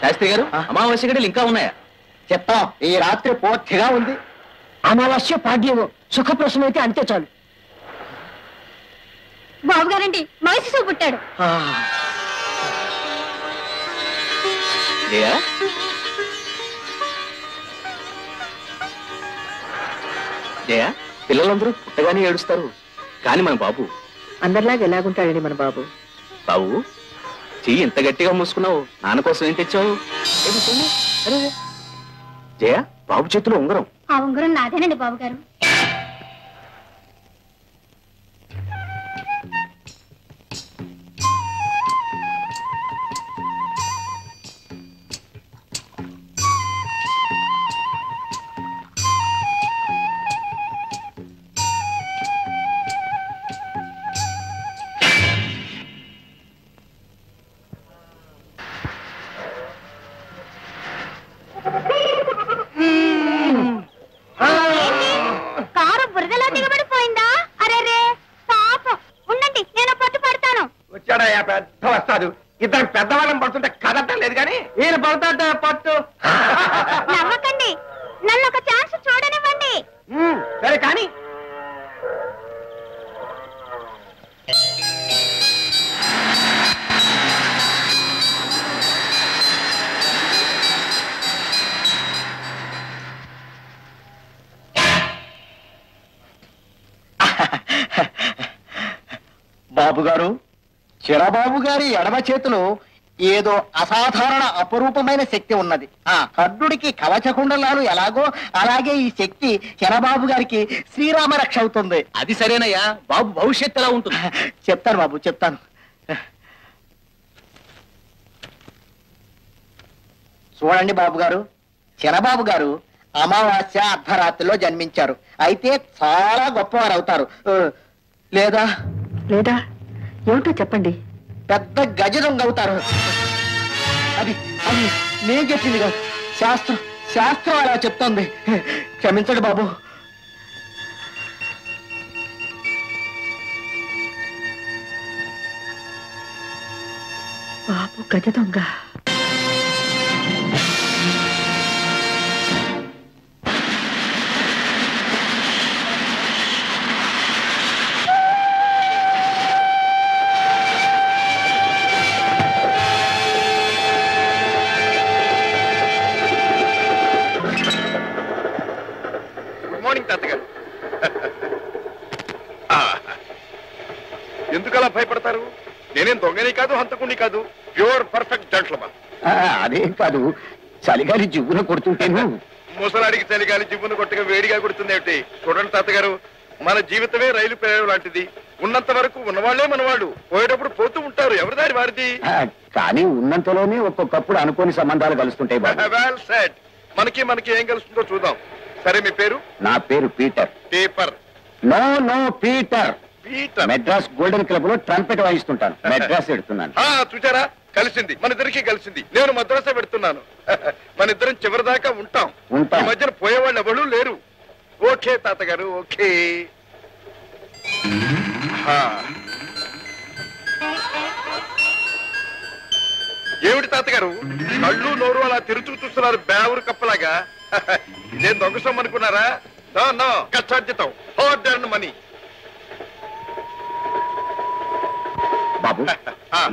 శాస్త్రి గారు అమావాస్య గడిలు ఇంకా ఉన్నాయా? చెప్తాం. ఈ రాత్రి పూర్తిగా ఉంది. అమావాస్య పాడ్యము సుఖప్రసవం అయితే అంతే చాలు. బాబు గారండి మగశిశువు పుట్టాడు. జయా జయా, పిల్లలందరూ పుట్టగానే ఏడుస్తారు, కానీ మన బాబు అందరిలాగా ఎలాగుంటాడండి మన బాబు? బాబు చెయ్యి ఇంత గట్టిగా మూసుకున్నావు, నాన్న కోసం ఏం తెచ్చావు? జయ, బాబు చేతిలో ఉంగరం. ఆ ఉంగరం నాదేనండి బాబు గారు. కారు బురదలో దిగబడిపోయిందా? అరే రే పాపం, ఉండండి నేను పట్టు పడతాను. వచ్చాడయ్యా పెద్ద వస్తాడు. ఇద్దరు పెద్దవాళ్ళని పడుతుంటే కదటం లేదు కానీ ఈయన పడతాడ పట్టు. నవ్వకండి, నన్ను ఒక ఛాన్స్ చూడనివ్వండి. సరే కానీ బాబు గారు, చిరబాబు గారి ఎడమ చేతిలో ఏదో అసాధారణ అపరూపమైన శక్తి ఉన్నది. ఆ కర్ణుడికి కవచకుండలాలు ఎలాగో అలాగే ఈ శక్తి చిరబాబు గారికి శ్రీరామ రక్ష అవుతుంది. అది సరేనయ్యా, బాబు భవిష్యత్తు ఎలా ఉంటుంది? చెప్తాను బాబు, చెప్తాను. చూడండి బాబు గారు, చిరబాబు గారు అమావాస్య అర్ధరాత్రిలో జన్మించారు. అయితే చాలా గొప్పవారు అవుతారు. లేదా లేదా ఏమిటో చెప్పండి. పెద్ద గజ దొంగ అవుతారు. అది అది నేను చెప్పింది కాదు, శాస్త్రం శాస్త్రం అలా చెప్తోంది. క్షమించండి బాబు. బాబు గజ దొంగ. ఎందుకలా భయపడతారు? నేనేం దొంగని కాదు, హంతకుని కాదు, ప్యూర్ పర్ఫెక్ట్ జెంట్లమన్. అదేం కాదు, చలిగాలి జివ్వున కొడుతుంటేను. ముసలాడికి చలిగాలి జివ్వును కొట్టగా వేడిగా కొడుతుంది ఏమిటి? చూడండి తాతగారు, మన జీవితమే రైలు ప్రయాణం లాంటిది. ఉన్నంత వరకు ఉన్నవాళ్లే మనవాళ్ళు, పోయేటప్పుడు పోతూ ఉంటారు. ఎవరి దారి వారిది. కానీ ఉన్నంతలోనే ఒక్కొక్కప్పుడు అనుకోని సంబంధాలు కలుస్తుంటాయి. Well said. మనకి ఏం కలుస్తుందో చూద్దాం. సరే, మీ పేరు? నా పేరు Peter. Paper? No no, Peter. Peter. Madras golden club లో ట్రంపెట్ వాయిస్తుంటాను. మెడ్రాస్ ఎడుతున్నాను. చూచారా, కలిసింది, మన ఇద్దరికి కలిసింది. నేను మద్రాసే పెడుతున్నాను. మన ఇద్దరం చివరి దాకా ఉంటాం. ఈ మధ్యన పోయేవాళ్ళు ఎవరు లేరు. ఓకే తాతగారు, ఓకే. ఏమిటి తాతగారు, కళ్ళు నోరు అలా తెరుచు చూస్తున్నారు బేవరు కప్పలాగా? ఇదేం దొంగ సొమ్ము అనుకున్నారా? నో, కష్టార్జితం, హార్డ్ ఎర్న్డ్ మనీ. బాబు,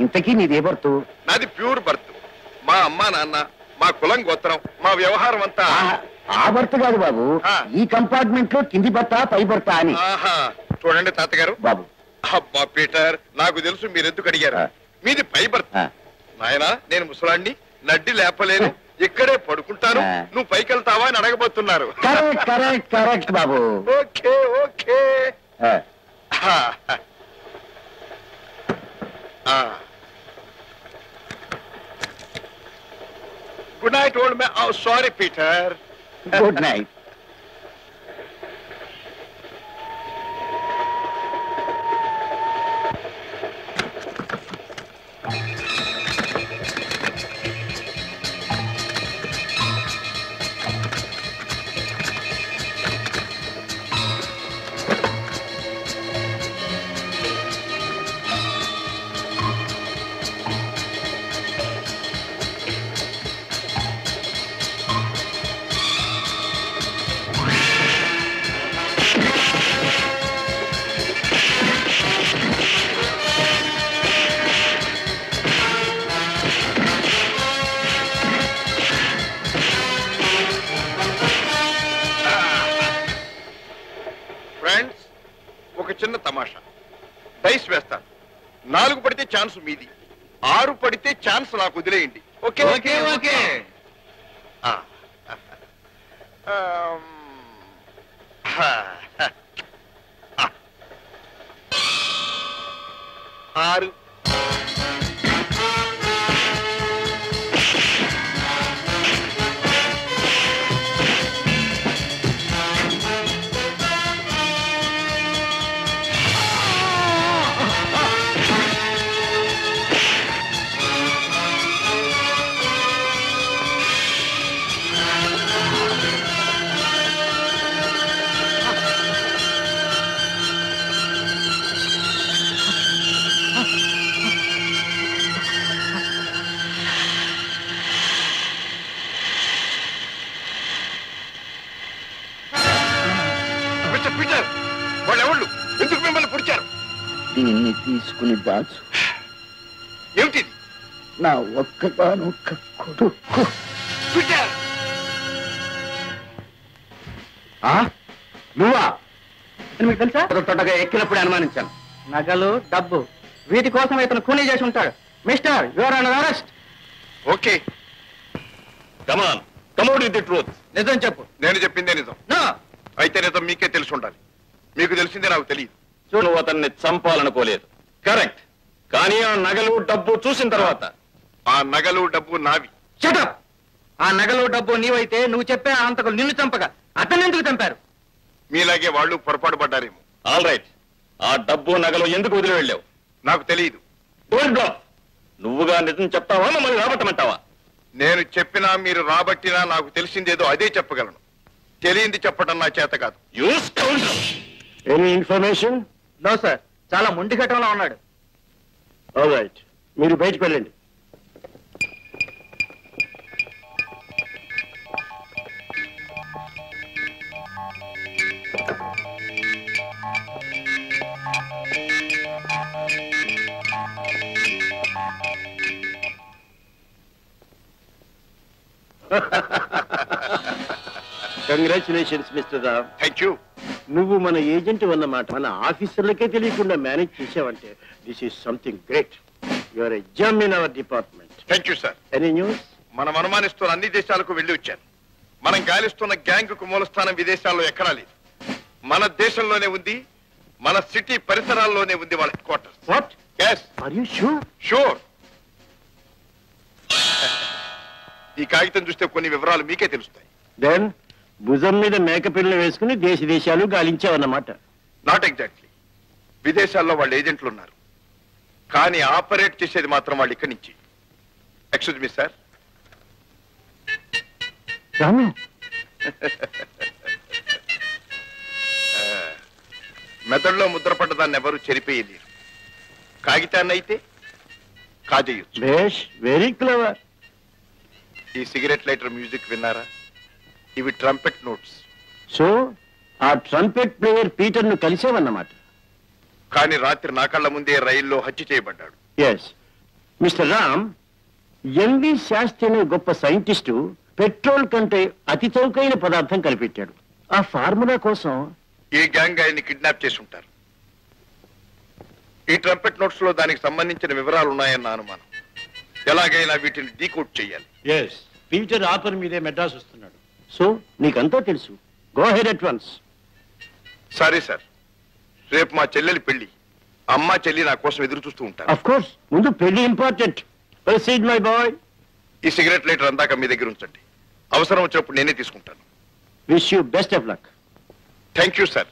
ఇంతకీ నీదే బర్తు? నాది ప్యూర్ బర్త్. మా అమ్మ నాన్న, మా కులం గోత్రం, మా వ్యవహారం అంతా. ఆ బర్త్ కాదు బాబు, ఈ కంపార్ట్మెంట్ లో కింది బర్త పై బర్త అని. చూడండి తాతగారు. బాబు, అబ్బా పీటర్, నాకు తెలుసు మీరెందుకు అడిగారు. మీది పై బర్త్. నాయనా, నేను ముసలాన్ని, నడ్డి లేపలేను, ఇక్కడే పడుకుంటాను, నువ్వు పైకి వెళ్తావా అని అడగబోతున్నారు. కరెక్ట్ కరెక్ట్ బాబు. Okay okay. Good night, old man. Oh, sorry, Peter. Good night. Friends, ఒక చిన్న తమాషా. డైస్ వేస్తాను. 4 పడితే ఛాన్స్ మీది, 6 పడితే ఛాన్స్ నాకు వదిలేయండి. Okay okay okay. 6. పీటర్, వాళ్ళెవళ్ళు? ఎందుకు మిమ్మల్ని పుడిచారు? దీన్ని తీసుకుని దాచు. ఏమిటిది? నా ఒక్కగానొక్క కొడుకు. పీటర్, నువ్వా? మీకు తెలుసా? తొట్టగా ఎక్కినప్పుడు అనుమానించాను. నగలు, డబ్బు, వీటి కోసం ఇతను కూలీ చేసి ఉంటాడు. Mister, your under arrest. Okay. Come on, come out with the truth. నిజం చెప్పు. నేను చెప్పిందే నిజం. నో. అయితే నిజం మీకే తెలిసి ఉండాలి. మీకు తెలిసిందే నాకు తెలియదు. నువ్వు అతన్ని చంపాలనుకోలేదు. కరెక్ట్. కానీ ఆ నగలు డబ్బు చూసిన తర్వాత ఆ నగలు డబ్బు నావి. షటప్. ఆ నగలు డబ్బు నీవైతే నువ్వు చెప్పే అంతకులు నిన్ను చంపగా అతన్ని ఎందుకు చంపారు? మీలాగే వాళ్ళు పొరపాటు పడ్డారేమో. All right. ఆ డబ్బు నగలు ఎందుకు వదిలి వెళ్ళావు? నాకు తెలియదు. డోంట్ బ్లాఫ్. నువ్వుగా నిజం చెప్తావా, మమ్మల్ని రాబట్టమంటావా? నేను చెప్పినా మీరు రాబట్టినా నాకు తెలిసిందేదో అదే చెప్పగలను. తెలియంది చెప్పడం నా చేత కాదు. Any information? నో సార్, చాలా మొండి ఘటనలో ఉన్నాడు. ఆల్ రైట్, మీరు బయటకు వెళ్ళండి. Congratulations mister Ram. Thank you. నువ్వు మన ఏజెంట్ అన్నమాట మన ఆఫీసర్లకే తెలియకుండా మేనేజ్ చేసావంటే this is something great. Your a gem in our department. Thank you sir. Any news? మనం అనుమానిస్తున్న అన్ని దేశాలకు వెళ్ళి వచ్చాను. మనం గాలిస్తున్న గ్యాంగ్ కు మూలస్థానం విదేశాల్లో ఎక్కడా లేదు. మన దేశంలోనే ఉంది. మన సిటీ పరిసరాల్లోనే ఉంది వాళ్ళ headquarters. What? yes. Are you sure? Sure. ఈ కాగితం చూస్తే కొన్ని వివరాలు మీకే తెలుస్తాయి. దెన్ భుజం మీద మేకపిల్లని వేసుకుని దేశాలు గాలించావన్నమాట. Not exactly. విదేశాల్లో వాళ్ళ ఏజెంట్లు ఉన్నారు, కానీ ఆపరేట్ చేసేది మాత్రం వాళ్ళు ఇక్కడి నుంచి. Excuse me sir. రాము, మెదడులో ముద్రపడ్డ దాన్ని ఎవరు చెరిపేయలేరు. కాగితాన్ని అయితే కాజేయొచ్చు. బేష్, వెరీ క్లవర్. ఈ సిగరెట్ లైటర్ మ్యూజిక్ విన్నారా? ఇవి ట్రంపెట్ నోట్స్. సో ఆ ట్రంపెట్ ప్లేయర్ పీటర్ ను కలిసేవన్నమాట. కానీ రాత్రి నా కళ్ళ ముందే రైల్లో హత్య చేయబడ్డాడు. Yes mister Ram, MV Shastri అనే గొప్ప సైంటిస్టు పెట్రోల్ కంటే అతి చౌకైన పదార్థం కనిపెట్టాడు. ఆ ఫార్ములా కోసం ఈ గ్యాంగ్ ఆయన్ని కిడ్నాప్ చేసి ఉంటారు. ఈ ట్రంపెట్ నోట్స్ లో దానికి సంబంధించిన వివరాలు ఉన్నాయన్న అనుమానం. ఎలాగైనా వీటిని డీకోడ్ చేయాలి. ఎస్, పీటర్ ఆపర్ మీదే మెడ్రాస్ వస్తున్నాడు. సో నీకంతా తెలుసు. Go head at once. Sorry sir, రేపు మా చెల్లెలి పెళ్లి. అమ్మ చెల్లి నా కోసం ఎదురు చూస్తూ ఉంటారు. ఆఫ్ కోర్స్, ముందు పెళ్లి ఇంపార్టెంట్. Proceed my boy. ఈ సిగరెట్ లైటర్ అందాక మీ దగ్గర ఉంచండి. అవసరం వచ్చినప్పుడు నేనే తీసుకుంటాను. Wish you best of luck. Thank you sir.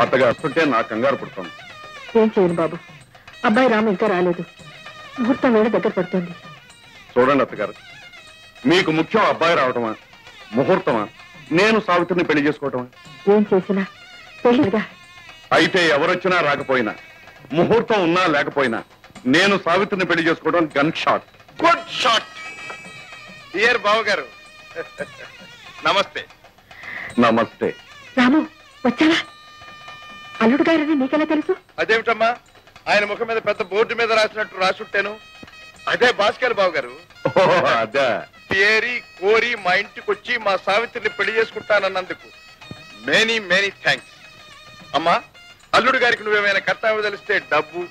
అత్తగా వస్తుంటే నాకు కంగారు పుడుతుంది. ఏం చేయను బాబు, అబ్బాయి రాము ఇంకా రాలేదు. ముహూర్తం వేళ దగ్గర పడుతుంది. చూడండి అత్తగారు, మీకు ముఖ్యం అబ్బాయి రావటమా, ముహూర్తమా, నేను సావిత్రిని పెళ్లి చేసుకోవటమా? ఏం చేసినా పెళ్లిగా. అయితే ఎవరొచ్చినా రాకపోయినా, ముహూర్తం ఉన్నా లేకపోయినా, నేను సావిత్రిని పెళ్లి చేసుకోవడం gun shot. Good shot dear బావ గారు. నమస్తే. నమస్తే. రాము వచ్చావా? అల్లుడు గారని నీకెలా తెలుసు? అదేమిటమ్మా, ఆయన ముఖం మీద పెద్ద బోర్డు మీద రాసినట్టు రాసుంటాను. అదే భాస్కర్ బాబు గారు. అదే ఏరి కోరి మా ఇంటికి వచ్చి మా సావిత్రిని పెళ్లి చేసుకుంటానన్నందుకు మెనీ మెనీ థ్యాంక్స్. అమ్మా, అల్లుడు గారికి నువ్వేమైనా కర్తవ్యం తెలిస్తే డబ్బు,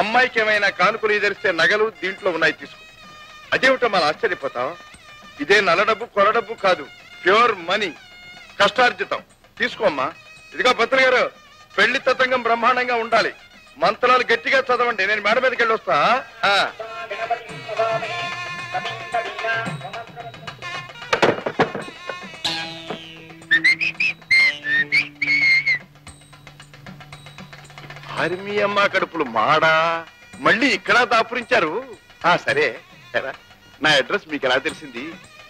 అమ్మాయికి ఏమైనా కానుకలు తెలిస్తే నగలు దీంట్లో ఉన్నాయి, తీసుకో. అదేమిటమ్మా ఆశ్చర్యపోతాం? ఇదే నల్ల డబ్బు కొర డబ్బు కాదు, ప్యూర్ మనీ, కష్టార్జితం. తీసుకోమ్మా. ఇదిగో పంతులు గారు, పెళ్లి తతంగం బ్రహ్మాండంగా ఉండాలి. మంత్రాలు గట్టిగా చదవండి, నేను మేడ మీదకి వెళ్ళి వస్తా. ఆర్మీ అమ్మ కడుపులు మాడా, మళ్ళీ ఇక్కడ దాపురించారు. సరే, నా అడ్రస్ మీకు ఎలా తెలిసింది?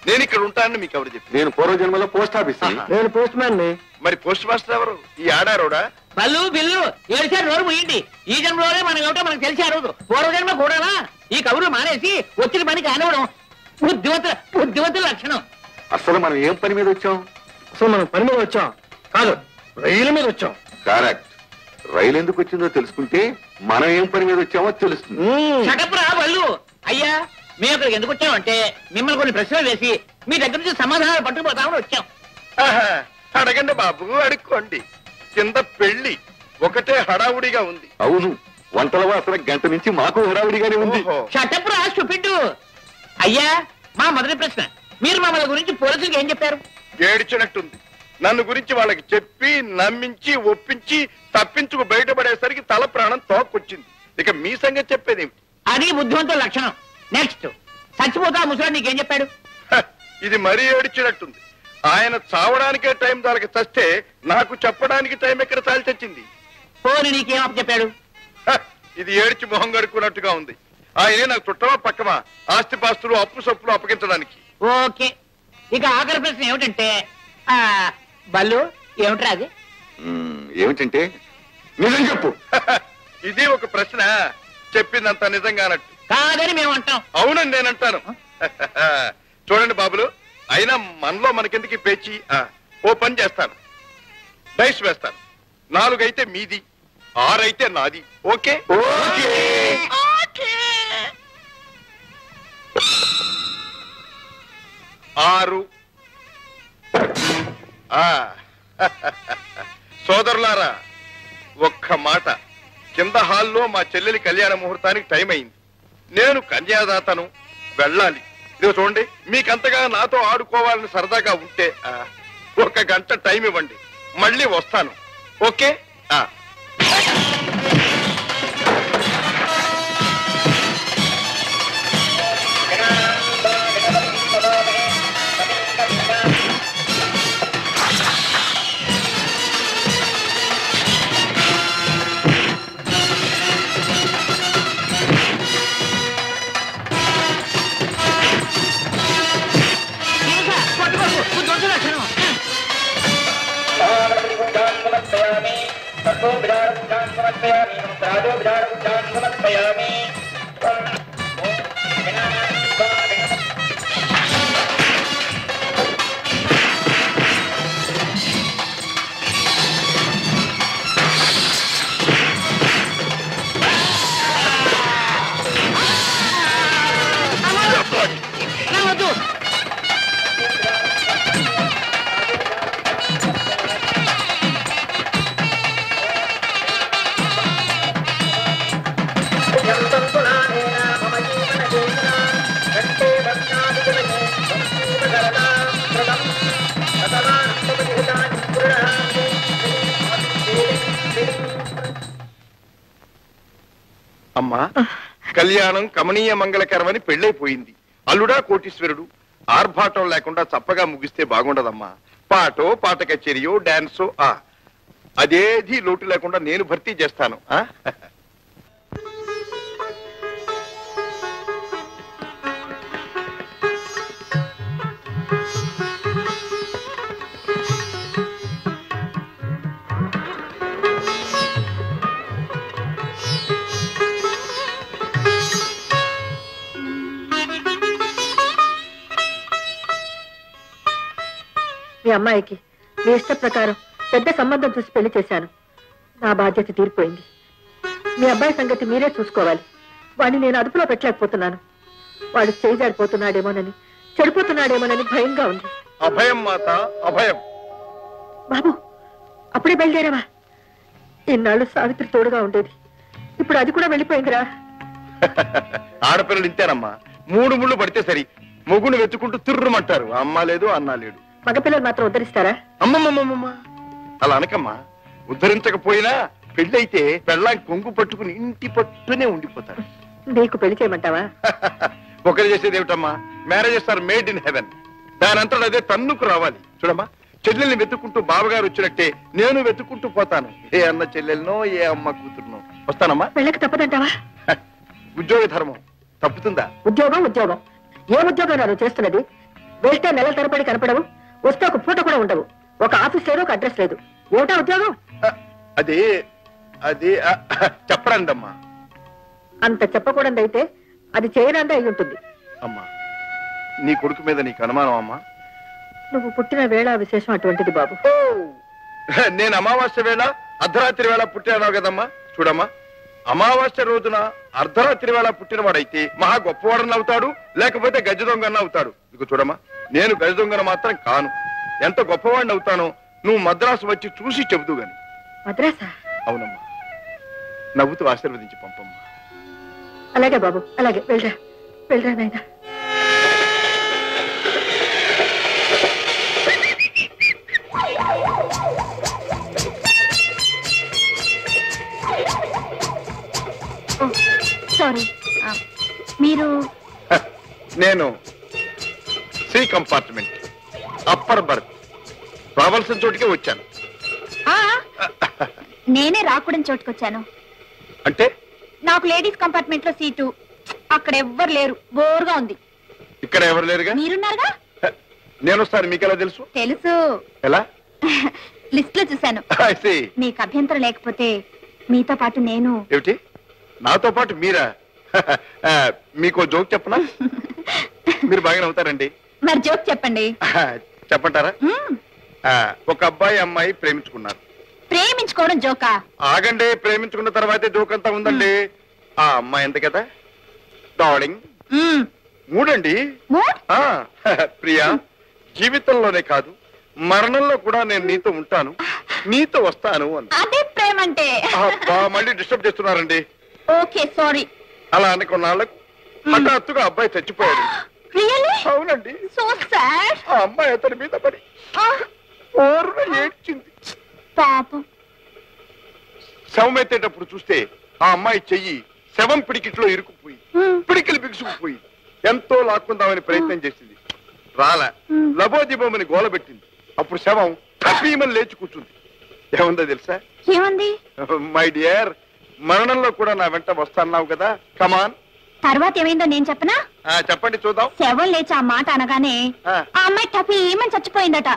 నేను ఇక్కడ ఉంటానని మీకు ఎవరు చెప్పి? నేను పూర్వజన్మలో పోస్ట్ ఆఫీస్. నేను పోస్ట్ మ్యాన్ ని. మరి పోస్ట్ మాస్టర్ ఎవరు? ఈ ఆడారోడా? పళ్ళు బిల్లు ఏడిసారి నోరు ముయ్యండి. ఈ జన్మలోనే మనం ఏమిటో మనకు తెలిసి ఆ రోజు పూర్వజన్మ కూడానా? ఈ కబుర్లు మానేసి వచ్చిన పని కానివ్వడం బుద్ధివంతుల లక్షణం. అసలు మనం ఏం పని మీద వచ్చాం? అసలు మనం పని మీద వచ్చాం కాదు, రైలు మీద వచ్చాం. కరెక్ట్. రైలు ఎందుకు వచ్చిందో తెలుసుకుంటే మనం ఏం పని మీద వచ్చామో తెలుస్తుంది. షటప్రా వాళ్ళు. అయ్యా, మేము ఇక్కడికి ఎందుకు వచ్చామంటే మిమ్మల్ని కొన్ని ప్రశ్నలు వేసి మీ దగ్గర నుంచి సమాధానాలు పట్టుకుపోతామని వచ్చాం. అడగండి బాబు, అడుక్కోండి. కింద పెళ్లి ఒకటే హడావుడిగా ఉంది. అవును, వంటల వాసన గంట నుంచి మాకు హడావుడిగానే ఉంది. షటప్రా స్టూపిడ్. అయ్యా, మా మొదటి ప్రశ్న, మీరు మమ్మల్ని గురించి పోలీసులకు ఏం చెప్పారు? ఏడ్చినట్టుంది. నన్ను గురించి వాళ్ళకి చెప్పి నమ్మించి ఒప్పించి తప్పించుకు బయటపడేసరికి తల ప్రాణం తోక్కొచ్చింది. ఇక మీ సంగతి చెప్పేది ఏమిటి? అది బుద్ధివంతుల లక్షణం. నెక్స్ట్, చచ్చిపోతా ముసలాడు నీకేం చెప్పాడు? ఇది మరీ ఏడ్చినట్టుంది. ఆయన చావడానికే టైం దానికి చస్తే నాకు చెప్పడానికి టైం ఎక్కడ చాలి చచ్చింది. పోనీ నీకేం అప్పు చెప్పాడు? ఇది ఏడ్చి మొహం గడుక్కున్నట్టుగా ఉంది. ఆయనే నాకు చుట్టమా పక్కమా ఆస్తిపాస్తులు అప్పు సప్పులు అప్పగించడానికి. ఓకే, ఇక ఆఖరి ప్రశ్న ఏమిటంటే, బల్లు ఏమిట్రా అది? ఏమిటంటే నిజం చెప్పు. ఇది ఒక ప్రశ్న, చెప్పిందంత నిజంగానట్టు కాదని మేము అంటాం. అవునని నేనంటాను. చూడండి బాబులు, అయినా మనలో మనకెందుకు పేచి? ఓ పని చేస్తాను, డైస్ వేస్తాను. 4 అయితే మీది, 6 అయితే నాది. ఓకే? ఓకే. 6. సోదరులారా, ఒక్క మాట. కింద హాల్లో మా చెల్లెలి కళ్యాణ ముహూర్తానికి టైం అయింది. నేను కన్యాదాతను, వెళ్ళాలి. ఇదిగో చూడండి, మీకంతగా నాతో ఆడుకోవాలని సరదాగా ఉంటే 1 గంట టైం ఇవ్వండి, మళ్ళీ వస్తాను. ఓకే? అమ్మా, కళ్యాణం కమనీయ మంగళకరమని పెళ్ళైపోయింది. అల్లుడా కోటీశ్వరుడు. ఆర్భాటం లేకుండా చప్పగా ముగిస్తే బాగుండదమ్మా. పాటో, పాట కచేరియో, డాన్సో, అదేది లోటు లేకుండా నేను భర్తీ చేస్తాను. మీ అమ్మాయికి మీ ఇష్ట ప్రకారం పెద్ద సంబంధం చూసి పెళ్లి చేశాను. నా బాధ్యత తీరిపోయింది. మీ అబ్బాయి సంగతి మీరే చూసుకోవాలి. వాడిని నేను అదుపులో పెట్టలేకపోతున్నాను. వాడు చేజారిపోతున్నాడేమోనని, చెడిపోతున్నాడేమోనని భయంగా ఉంది. అభయం మాత, అభయం. బాబు, అప్పుడే బయలుదేరావా? ఇన్నాళ్ళు సావిత్రి తోడుగా ఉండేది, ఇప్పుడు అది కూడా వెళ్ళిపోయిందిరా. ఆడపిల్లలు ఇంతేనమ్మా, 3 ముళ్ళు పడితే సరి, మొగుడు వెతుకుంటూ తిర్రుమంటారు. అమ్మ లేదు, అన్న లేడు. మగపిల్లలు మాత్రం ఉద్ధరిస్తారా? అమ్మమ్మమ్మమ్మ, అలా అనకమ్మా. ఉద్ధరించకపోయినా పెళ్ళైతే పెళ్ళాం కొంగు పట్టుకుని ఇంటి పట్టునే ఉండిపోతాడు. నీకు పెళ్లి చేయమంటావా? ఒకరు చేసేది ఏమిటమ్మా, marriages are made in heaven. దానంతా అదే తన్నుకు రావాలి. చూడమ్మా, చెల్లెల్ని వెతుక్కుంటూ బావగారు వచ్చినట్టే నేను వెతుక్కుంటూ పోతాను. ఏ అన్న చెల్లెలనో, ఏ అమ్మ కూతురునో. వస్తానమ్మా. పెళ్ళకి తప్పదంటావా? ఉద్యోగ ధర్మం తప్పుతుందా? ఉద్యోగం ఉద్యోగం ఏ ఉద్యోగం నువ్వు చేస్తున్నది? వెళ్తే నెలల తరబడి కనపడవు, వస్తే ఒక పూట కూడా ఉండవు. ఒక ఆఫీస్ లేదు, ఒక అడ్రస్ లేదు. ఏమిటా ఉద్యోగం? అది అది చెప్పరండమ్మా. అంత చెప్పకూడదైతే అది చేయనందే అయి ఉంటుంది. అమ్మా, నీ కొడుకు మీద నీకు అనుమానం అమ్మా? నువ్వు పుట్టిన వేళ విశేషం అటువంటిది బాబు. నేను అమావాస్య వేళ అర్ధరాత్రి వేళ పుట్టాను కదమ్మా. చూడమ్మా, అమావాస్య రోజున అర్ధరాత్రి వేళ పుట్టినవాడైతే మహా గొప్పవాడని అవుతాడు, లేకపోతే గజ దొంగన అవుతాడు. ఇక చూడమ్మా, నేను గజ దొంగన మాత్రం కాను. ఎంత గొప్పవాడిని అవుతానో నువ్వు మద్రాసు వచ్చి చూసి చెబుతూ గాని. మద్రాసా? అవునమ్మా, నవ్వుతూ ఆశీర్వదించి పంపమ్మా. అలాగే బాబు, అలాగే. వెళ్ళరా వెళ్ళరా నాయనా. సారీ, మీరు? నేను సి కంపార్ట్మెంట్, అప్పర్ బర్త్, రావాల్సిన చోటుకే వచ్చాను. నేనే రాకూడని చోటుకొచ్చాను. అంటే? నాకు లేడీస్ కంపార్ట్మెంట్ లో సీటు. అక్కడ ఎవ్వరు లేరు, బోర్గా ఉంది. ఇక్కడ ఎవరు లేరుగా? మీరున్నారుగా. నేను వస్తాను. మీకు ఎలా తెలుసు? తెలుసు. ఎలా? లిస్ట్ లో చూశాను. మీకు అభ్యంతరం లేకపోతే మీతో పాటు నేను. ఏమిటి, నాతో పాటు మీరా? మీకు జోక్ చెప్పనా? మీరు బాగానే అవుతారండి. మరి జోక్ చెప్పండి. చెప్పంటారా? ఒక అబ్బాయి అమ్మాయి ప్రేమించుకున్నారు. ప్రేమించుకోవడం జోకా? ఆగండి, ప్రేమించుకున్న తర్వాతే జోక్ అంతా ఉందండి. ఆ అమ్మాయి ఎంత కదా? డార్లింగ్. మూడండి. ప్రియా, జీవితంలోనే కాదు మరణంలో కూడా నేను నీతో ఉంటాను, నీతో వస్తాను అని. అదే ప్రేమ అంటే. మళ్ళీ డిస్టర్బ్ చేస్తున్నారండి. Okay, sorry. అలా అని కొన్నాళ్ళకు హఠాత్తుగా అబ్బాయి చచ్చిపోయాడు. అవునండి. So sad. ఆ అమ్మాయి అతని మీద పడి ఓరున ఏడ్చింది. పాపం. శవం ఎత్తేటప్పుడు చూస్తే ఆ అమ్మాయి చెయ్యి శవం పిడికిట్లో ఇరుక్కుపోయి పిడికిలు బిగుసుకుపోయి ఎంతో లాక్కుందామని ప్రయత్నం చేసింది. రాలా. లబోదిబోమని గోలబెట్టింది. అప్పుడు శవం కపీమని లేచి కూర్చుంది. ఏముందో తెలుసా? ఏమంది? మై డియర్, మరణంలో కూడా నా వెంట వస్తాన్నావు కదా, కమాన్. తర్వాత ఏమైందో నేను చెప్పనా? చెప్పండి చూద్దాం. శవం లేచి ఆ మాట అనగానే ఆ అమ్మాయి టపీమని చచ్చిపోయిందట.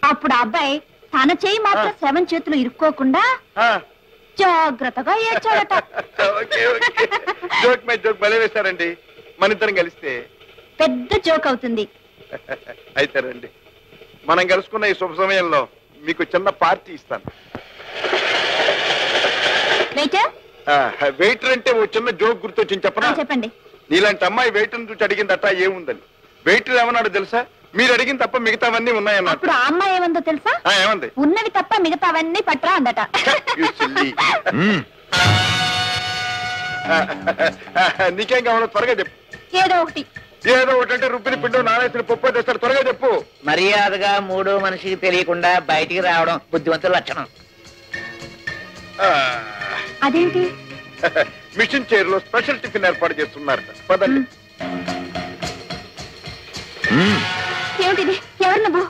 అప్పుడు ఆ అబ్బాయి తన చేయి మాత్రం శవం చేతులు ఇరుక్కోకుండా జాగ్రత్తగా ఏడ్చాడట. జోక్ మై జోక్ భలే వేశారండి. మన ఇద్దరం కలిస్తే పెద్ద జోక్ అవుతుంది. అయితే రండి, మనం కలుసుకున్న ఈ శుభ సమయంలో మీకు చిన్న పార్టీ ఇస్తాను. వెయిటర్ అంటే ఓ చిన్న జోక్ గుర్తొచ్చింది చెప్పనా? చెప్పండి. నీలాంటి అమ్మాయి వెయిటర్ చూసి అడిగిందట ఏముందని. వెయిటర్ ఏమన్నాడు తెలుసా? మీరు అడిగిన తప్ప మిగతావన్నీ ఉన్నాయన్న. అప్పుడు ఆ అమ్మాయి ఏమందో తెలుసా? ఏమంది? ఉన్నవి తప్ప మిగతావన్నీ పట్రా అందట. నీకేం కావాలో త్వరగా చెప్పు. ఏదో ఒకటి. ఏదో ఒకటి అంటే రుబ్బిని పిండు నానేసిన పప్పు తెస్తారు. త్వరగా చెప్పు. మర్యాదగా మూడో మనిషికి తెలియకుండా బయటికి రావడం బుద్ధివంతుల లక్షణం. అదేంటి? మిషన్ చైర్ లో స్పెషల్ టిఫిన్ ఏర్పాటు చేస్తున్నారట. పదండి. ఏమిటిది? ఎవరు నువ్వు?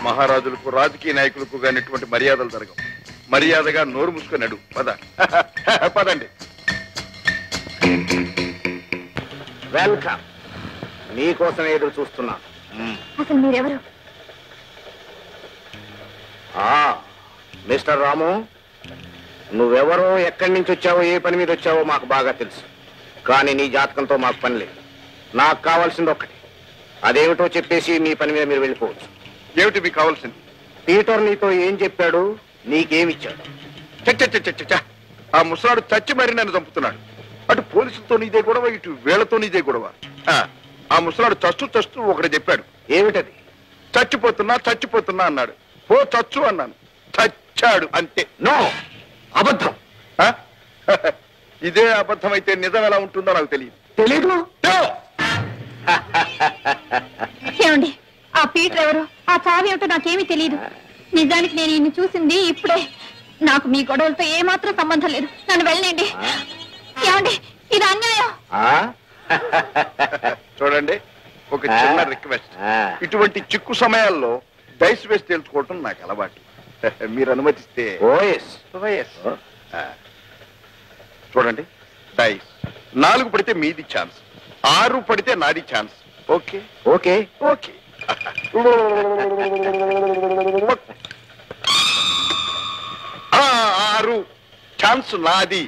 మహారాజులకు రాజకీయ నాయకులకు గాని ఇటువంటి మర్యాదలు జరగవు. మర్యాదగా నోరు మూసుకున్నాడు. పదండి. వెల్కమ్. నీకోసం ఎదురు చూస్తున్నా. అసలు మీరెవరు? మిస్టర్ రాము, నువ్వెవరో, ఎక్కడి నుంచి వచ్చావో, ఏ పని మీద వచ్చావో మాకు బాగా తెలుసు. కానీ నీ జాతకంతో మాకు పని లేదు. నాకు కావాల్సింది ఒక్కటి, అదేమిటో చెప్పేసి మీ పని మీద మీరు వెళ్ళిపోవచ్చు. ఏమిటి మీకు కావాల్సింది? పీటర్ నీతో ఏం చెప్పాడు, నీకేమిచ్చాడు? ఆ ముసలాడు చచ్చి మరి నన్ను చంపుతున్నాడు. అటు పోలీసులతో నీదే గొడవ, ఇటు వీళ్లతో నీదే గొడవ. ఆ ముసలాడు చస్తూ ఒకటి చెప్పాడు. ఏమిటది? చచ్చిపోతున్నా అన్నాడు. పో చచ్చు అన్నాను, చచ్చాడు అంతే. నో, అబద్ధం. ఇదే అబద్ధం అయితే నిజం ఎలా ఉంటుందో నాకు తెలియదు. తెలీదు? ఏమండి, ఆ పీటర్ ఎవరు, ఆ చావు ఏమిటో నాకేమీ తెలియదు. నిజానికి నేను ఈయన్ని చూసింది ఇప్పుడే. నాకు మీ గొడవలతో ఏమాత్రం సంబంధం లేదు. నన్ను వెళ్ళండి. ఏమండి, ఇది అన్యాయం. చూడండి, ఒక చిన్న రిక్వెస్ట్. ఇటువంటి చిక్కు సమయాల్లో డైస్ వేసి తెలుసుకోవటం నాకు అలవాటు. మీరు అనుమతిస్తే. చూడండి, డైస్ 4 పడితే మీది ఛాన్స్, 6 పడితే నాది chance. Okay okay okay. 6 chance నాది.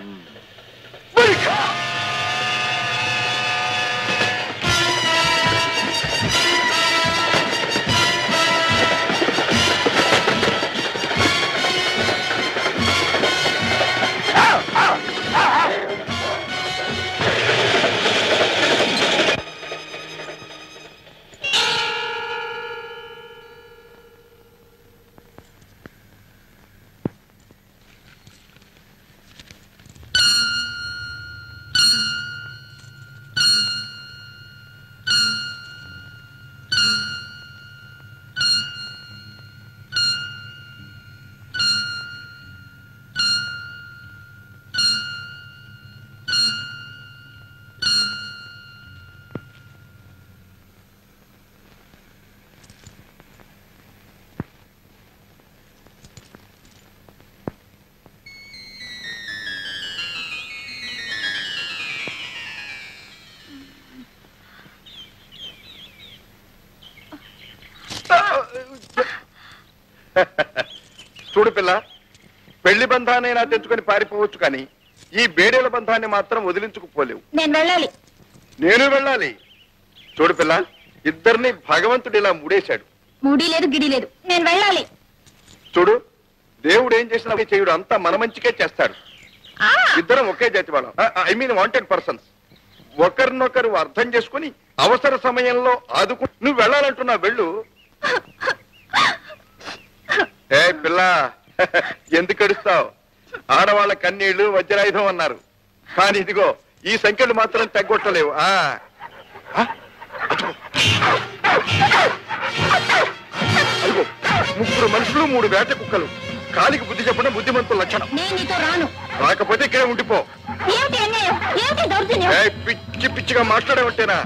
చూడు పిల్ల, పెళ్లి బంధాన్ని నా తెచ్చుకొని పారిపోవచ్చు, కానీ ఈ బేడేల బంధాన్ని మాత్రం వదిలించుకుపోలేవు. నేను వెళ్ళాలి. నేను వెళ్ళాలి. చూడు పిల్ల, ఇద్దరిని భగవంతుడు ఇలా ముడేశాడు. మూడీ లేదు, గిడి లేదు. నేను వెళ్ళాలి. చూడు, దేవుడు ఏం చేసినా చేయుడు అంతా మన మంచికే చేస్తాడు. ఇద్దరం ఒకే జాతి వాళ్ళం, ఐ మీన్ వాంటెడ్ పర్సన్స్. ఒకరినొకరు అర్థం చేసుకుని అవసర సమయంలో ఆదుకు. నువ్వు వెళ్ళాలంటున్నా, వెళ్ళు. ఏ పిల్ల, ఎందుకు అడుస్తావు? ఆడవాళ్ళ కన్నీళ్లు వజ్రాయుధం అన్నారు, కానీ ఇదిగో ఈ సంఖ్యలు మాత్రం తగ్గొట్టలేవు. అదిగో 3 మనుషులు 3 వేట కుక్కలు. కాలికి బుద్ధి చెప్పడం బుద్ధిమంతుల లక్షణం. రాకపోతే ఇక్కడే ఉండిపో. పిచ్చి పిచ్చిగా మాట్లాడేవంటేనా?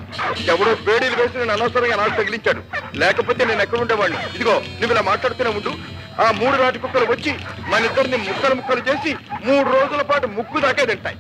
ఎవడో బేడీలు వేసి నేను అనవసరంగా నాకు తగిలించాడు, లేకపోతే నేను ఎక్కడ ఉండేవాడిని. ఇదిగో నువ్వు ఇలా మాట్లాడుతూనే ఉండు. ఆ 3 రాటి కుక్కలు వచ్చి మన ఇద్దరిని ముక్కలు చేసి 3 రోజుల పాటు ముక్కు దాకే తింటాయి.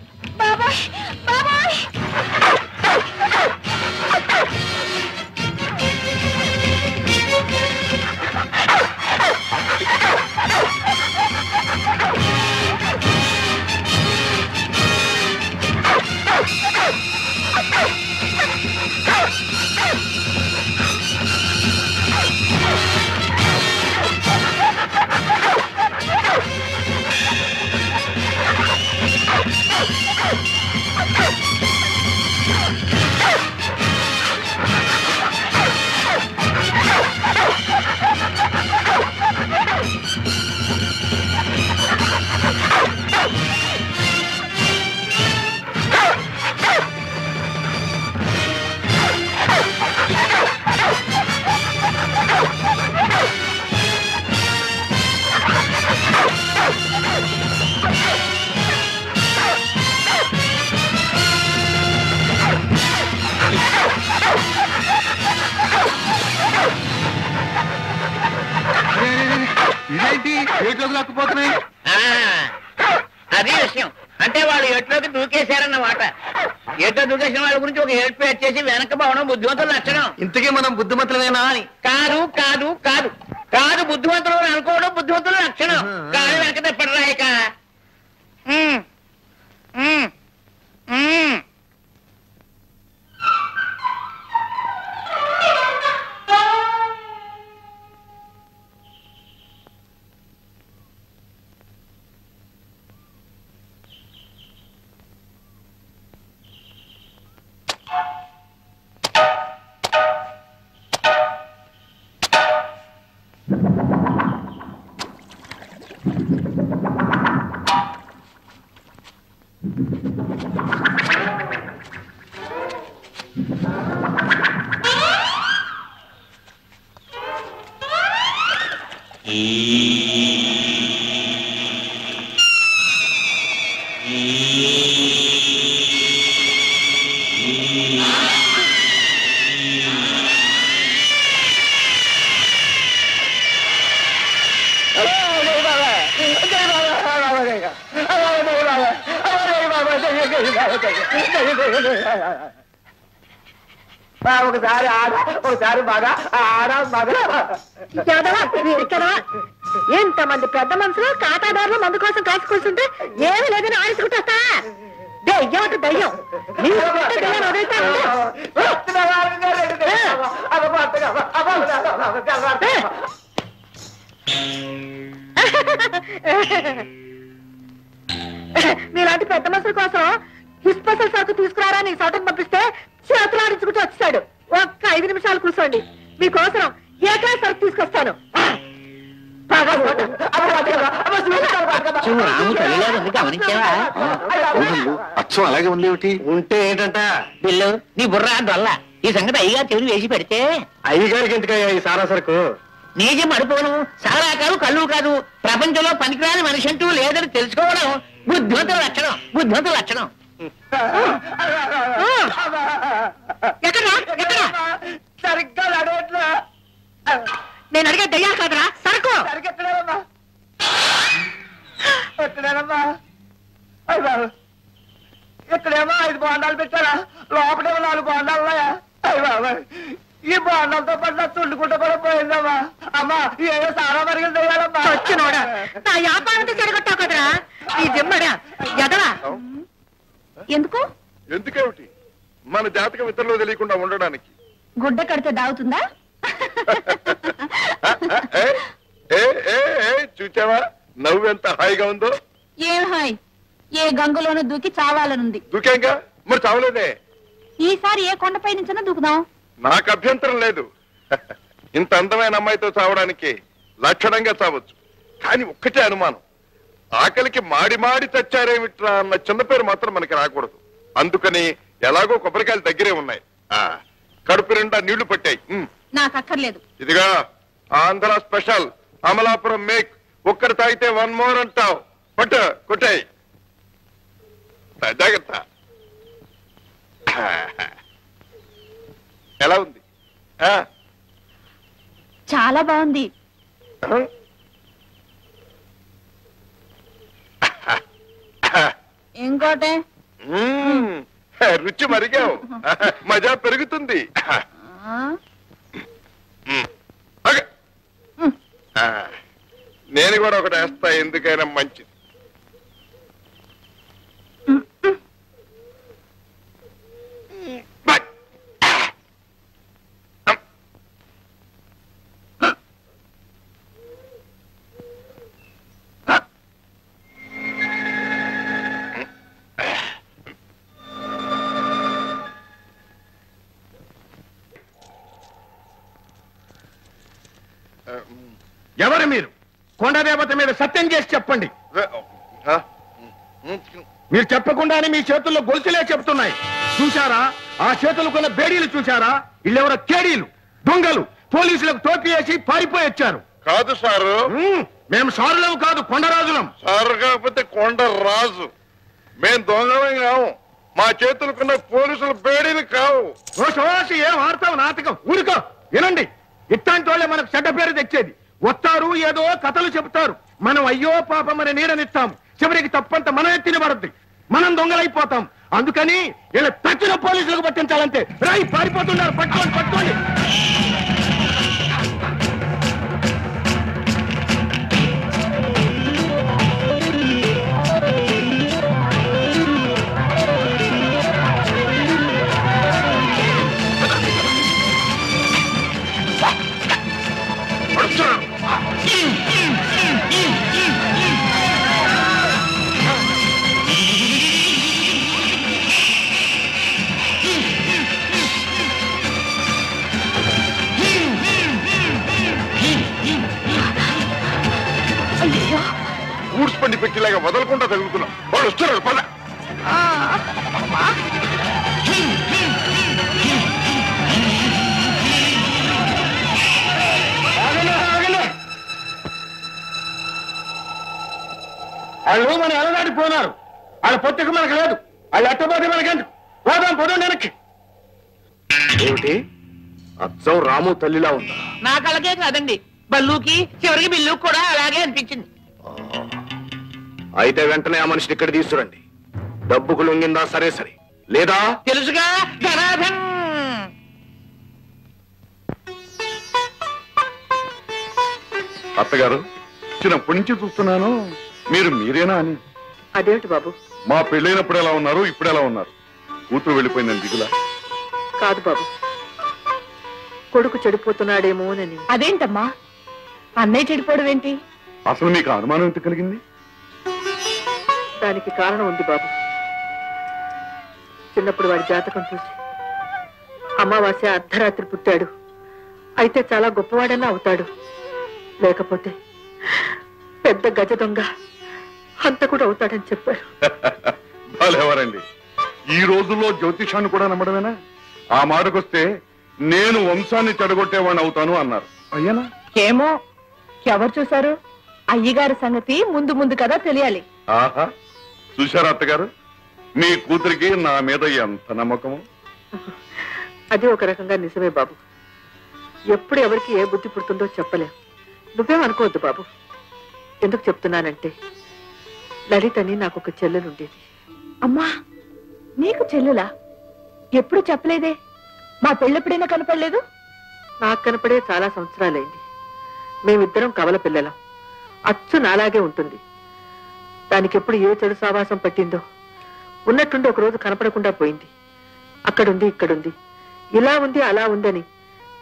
ఇదేంటి ఏట్లోకి లాక్కుపోతున్నాయి? అది విషయం. అంటే వాళ్ళు ఎట్లోకి దూకేశారన్నమాట. ఎట్లో దూకేసిన వాళ్ళ గురించి ఒక ఏడ్పు చేసి వెనక పోవడం బుద్ధిమంతులు లక్షణం. ఇంతకీ మనం బుద్ధిమంతులమేనా అని? కాదు కాదు కాదు కాదు బుద్ధిమంతులు అనుకోవడం బుద్ధిమంతుల లక్షణం. కాదు వెనక తిప్పడు రాయక. ఒకసారి ఆడ ఒకసారి బాగా ఆడ బాగా ఎంతమంది పెద్ద మనుషులు కాటాదారులు మందు కోసం కాసు కూర్చుంటే ఏమీ లేదని ఆడించుకుంటా దయ్యం దయ్యం మీలాంటి పెద్ద మనుషుల కోసం స్పెషల్ సరుకు తీసుకురారా నీ సోటకు పంపిస్తే చేతులు ఆడించుకుంటూ వచ్చాడు. ఒక్క 5 నిమిషాలు కూర్చోండి, మీకోసం ఏ క్లాస్ సరుకు తీసుకొస్తాను. అచ్చం అలాగే ఉంది ఏమిటి? ఉంటే ఏంటంట బిల్లు నీ బుర్ర డొల్ల. ఈ సంగతి అయ్యగారు చెవిని వేసి పెడితే అయ్యగారికి ఎందుకయ్యా ఈ సారా సరుకు? నీజం అడిపోను. సారా కాదు, కళ్ళు కాదు, ప్రపంచంలో పనికిరాని మనిషి అంటూ లేదని తెలుసుకోవడం బుద్ధిమంతుల లక్షణం. బుద్ధిమంతుల లక్షణం. సరిగ్గా నడవట్లా. నేను అడిగే దయ్యాలు కాదురా సరుకు. సరిగెత్తలేదమ్మా ఎక్కడేనమ్మా? అయ్యి బాబు ఇక్కడేమో 5 బోండాలు పెట్టారా, లోపలేమో 4 బోండాలు ఉన్నాయా? అయ్యి బాబు ఈ బోండాలతో పాటు తుండుకుంటూ కూడా పోయిందమ్మా. అమ్మా ఏదో సారా మరిగిన దయ్యాలమ్మా. వచ్చినోడా నా వ్యాపారంతో చెడగొట్టావు కదరా ఈ జిమ్మడా ఎదవా. ఎందుకు? ఎందుకేమిటి? మన జాతకం ఇతరులు తెలియకుండా ఉండడానికి. గుడ్డ కడితే దావుతుందా? చూచావా నవ్వు ఎంత హాయిగా ఉందో? ఏం హాయ్, ఏ గంగలోనూ దూకి చావాలనుంది. దూకేంగా మరి చావలేదే. ఈసారి ఏ కొండపై నుంచైనా దూకుదాం. నాకు అభ్యంతరం లేదు. ఇంత అందమైన అమ్మాయితో చావడానికి లక్షణంగా చావచ్చు. కానీ ఒక్కటే అనుమానం, ఆకలికి మాడి మాడి చచ్చారేమిట్రా అన్న చిన్న పేరు మాత్రం మనకి రాకూడదు. అందుకని ఎలాగో కొబ్బరికాయలు దగ్గరే ఉన్నాయి, కడుపు నిండా నీళ్లు పట్టాయి. నాకు అక్కర్లేదు. ఇదిగా ఆంధ్ర స్పెషల్ అమలాపురం మేక్. ఒక్కరు తాగితే 1 మోర్ అంటావు. పట్టు కొట్టాయి జాగ్రత్త. ఎలా ఉంది? చాలా బాగుంది. ఇంకోటే రుచి మరిగావు, మజా పెరుగుతుంది. నేను కూడా ఒకటి వేస్తా, ఎందుకైనా మంచిది. ఎవరు మీరు? కొండదేవత మీద సత్యం చేసి చెప్పండి. మీరు చెప్పకుండానే మీ చేతుల్లో గొలుసులే చెప్తున్నాయి. చూశారా? ఆ చేతులకున్న బేడీలు చూశారా? వీళ్ళెవరో కేడీలు, దొంగలు, పోలీసులకు టోపీ వేసి పారిపోయి వచ్చారు. కాదు సారు, మేము సారులం కాదు, కొండరాజులం. సారు కాకపోతే కొండరాజు. మేం దొంగలం కావు. మా చేతులకున్న పోలీసులు బేడీలు కావు. ఏం ఆడతావు నాటకం? ఊరుకో. వినండి, ఇట్లాంటి వాళ్ళే మనకు చెడ్డ పేరు తెచ్చేది. వస్తారు, ఏదో కథలు చెప్తారు. మనం అయ్యో పాపమని నీడనిస్తాం. చివరికి తప్పంత మన ఎత్తిన పడుద్ది. మనం దొంగలైపోతాం. అందుకని ఇలా తక్కిన పోలీసులకు పట్టించాలంటే రాయి పారిపోతున్నారు. పట్టుకోండి పట్టుకోండి. ఊడ్స్పండి పెట్టిలాగా వదలకుండా తగులుతున్నాం. వాళ్ళు వస్తున్నారు. పద. వాళ్ళు మన ఎలనాటి పోనారు. వాళ్ళ పొత్తుకు మనకు లేదు. వాళ్ళు ఎట్టబోతే మనకెందుకు? పోదాం పోదాం వెనక్కి. ఏమిటి అచ్చం రాము తల్లిలా ఉందా? నాకు అలాగే కాదండి, బల్లుకి చివరికి బిల్లు కూడా అలాగే అనిపించింది. అయితే వెంటనే ఆ మనిషిని ఇక్కడ తీసుకురండి. డబ్బుకు లొంగిందా సరే సరే, లేదా తెలుసుగా ధనాధన్. అత్తగారు చిన్నప్పటి నుంచి చూస్తున్నాను మీరు మీరేనా అని. అదేమిటి బాబు? మా పెళ్ళైనప్పుడు ఎలా ఉన్నారు, ఇప్పుడు ఎలా ఉన్నారు? కూతురు వెళ్ళిపోయిందని దిగులా? కాదు బాబు, కొడుకు చెడిపోతున్నాడేమోనని. అదేంటమ్మా అన్నయ్య చెడిపోవడం ఏంటి? అసలు మీకు అనుమానం ఎంత కలిగింది? దానికి కారణం ఉంది బాబు. చిన్నప్పుడు వాడి జాతకం చూసి అమావాస్య అర్ధరాత్రి పుట్టాడు, అయితే చాలా గొప్పవాడన్నా అవుతాడు, లేకపోతే పెద్ద గజ దొంగ హంతకుడు అవుతాడని చెప్పారు. ఎవరండి ఈ రోజుల్లో జ్యోతిషాన్ని కూడా నమ్మడమేనా? ఆ మాటకొస్తే నేను వంశాన్ని చెడగొట్టేవాడిని అవుతాను అన్నారు. అయ్యానా? ఏమో, ఎవరు చూశారు? అయ్యగారి సంగతి ముందు ముందు కదా తెలియాలి. ఆహా, చూశారా అత్తగారు, మీ కూతురికి నా మీద ఎంత నమ్మకము. అది ఒక రకంగా నిజమే బాబు. ఎప్పుడు ఎవరికి ఏ బుద్ధి పుడుతుందో చెప్పలేం. నువ్వేం అనుకోవద్దు బాబు. ఎందుకు చెప్తున్నానంటే, లలితని నాకు ఒక చెల్లెలుండేది. అమ్మా నీకు చెల్లులా? ఎప్పుడు చెప్పలేదే. మా పెళ్ళెప్పుడైనా కనపడలేదు? నాకు కనపడే చాలా సంవత్సరాలైంది. మేమిద్దరం కవల పిల్లలం. అచ్చు నాలాగే ఉంటుంది. దానికి ఎప్పుడు ఏ చెడు సావాసం పట్టిందో ఉన్నట్టుండి ఒకరోజు కనపడకుండా పోయింది. అక్కడుంది, ఇక్కడుంది, ఇలా ఉంది, అలా ఉందని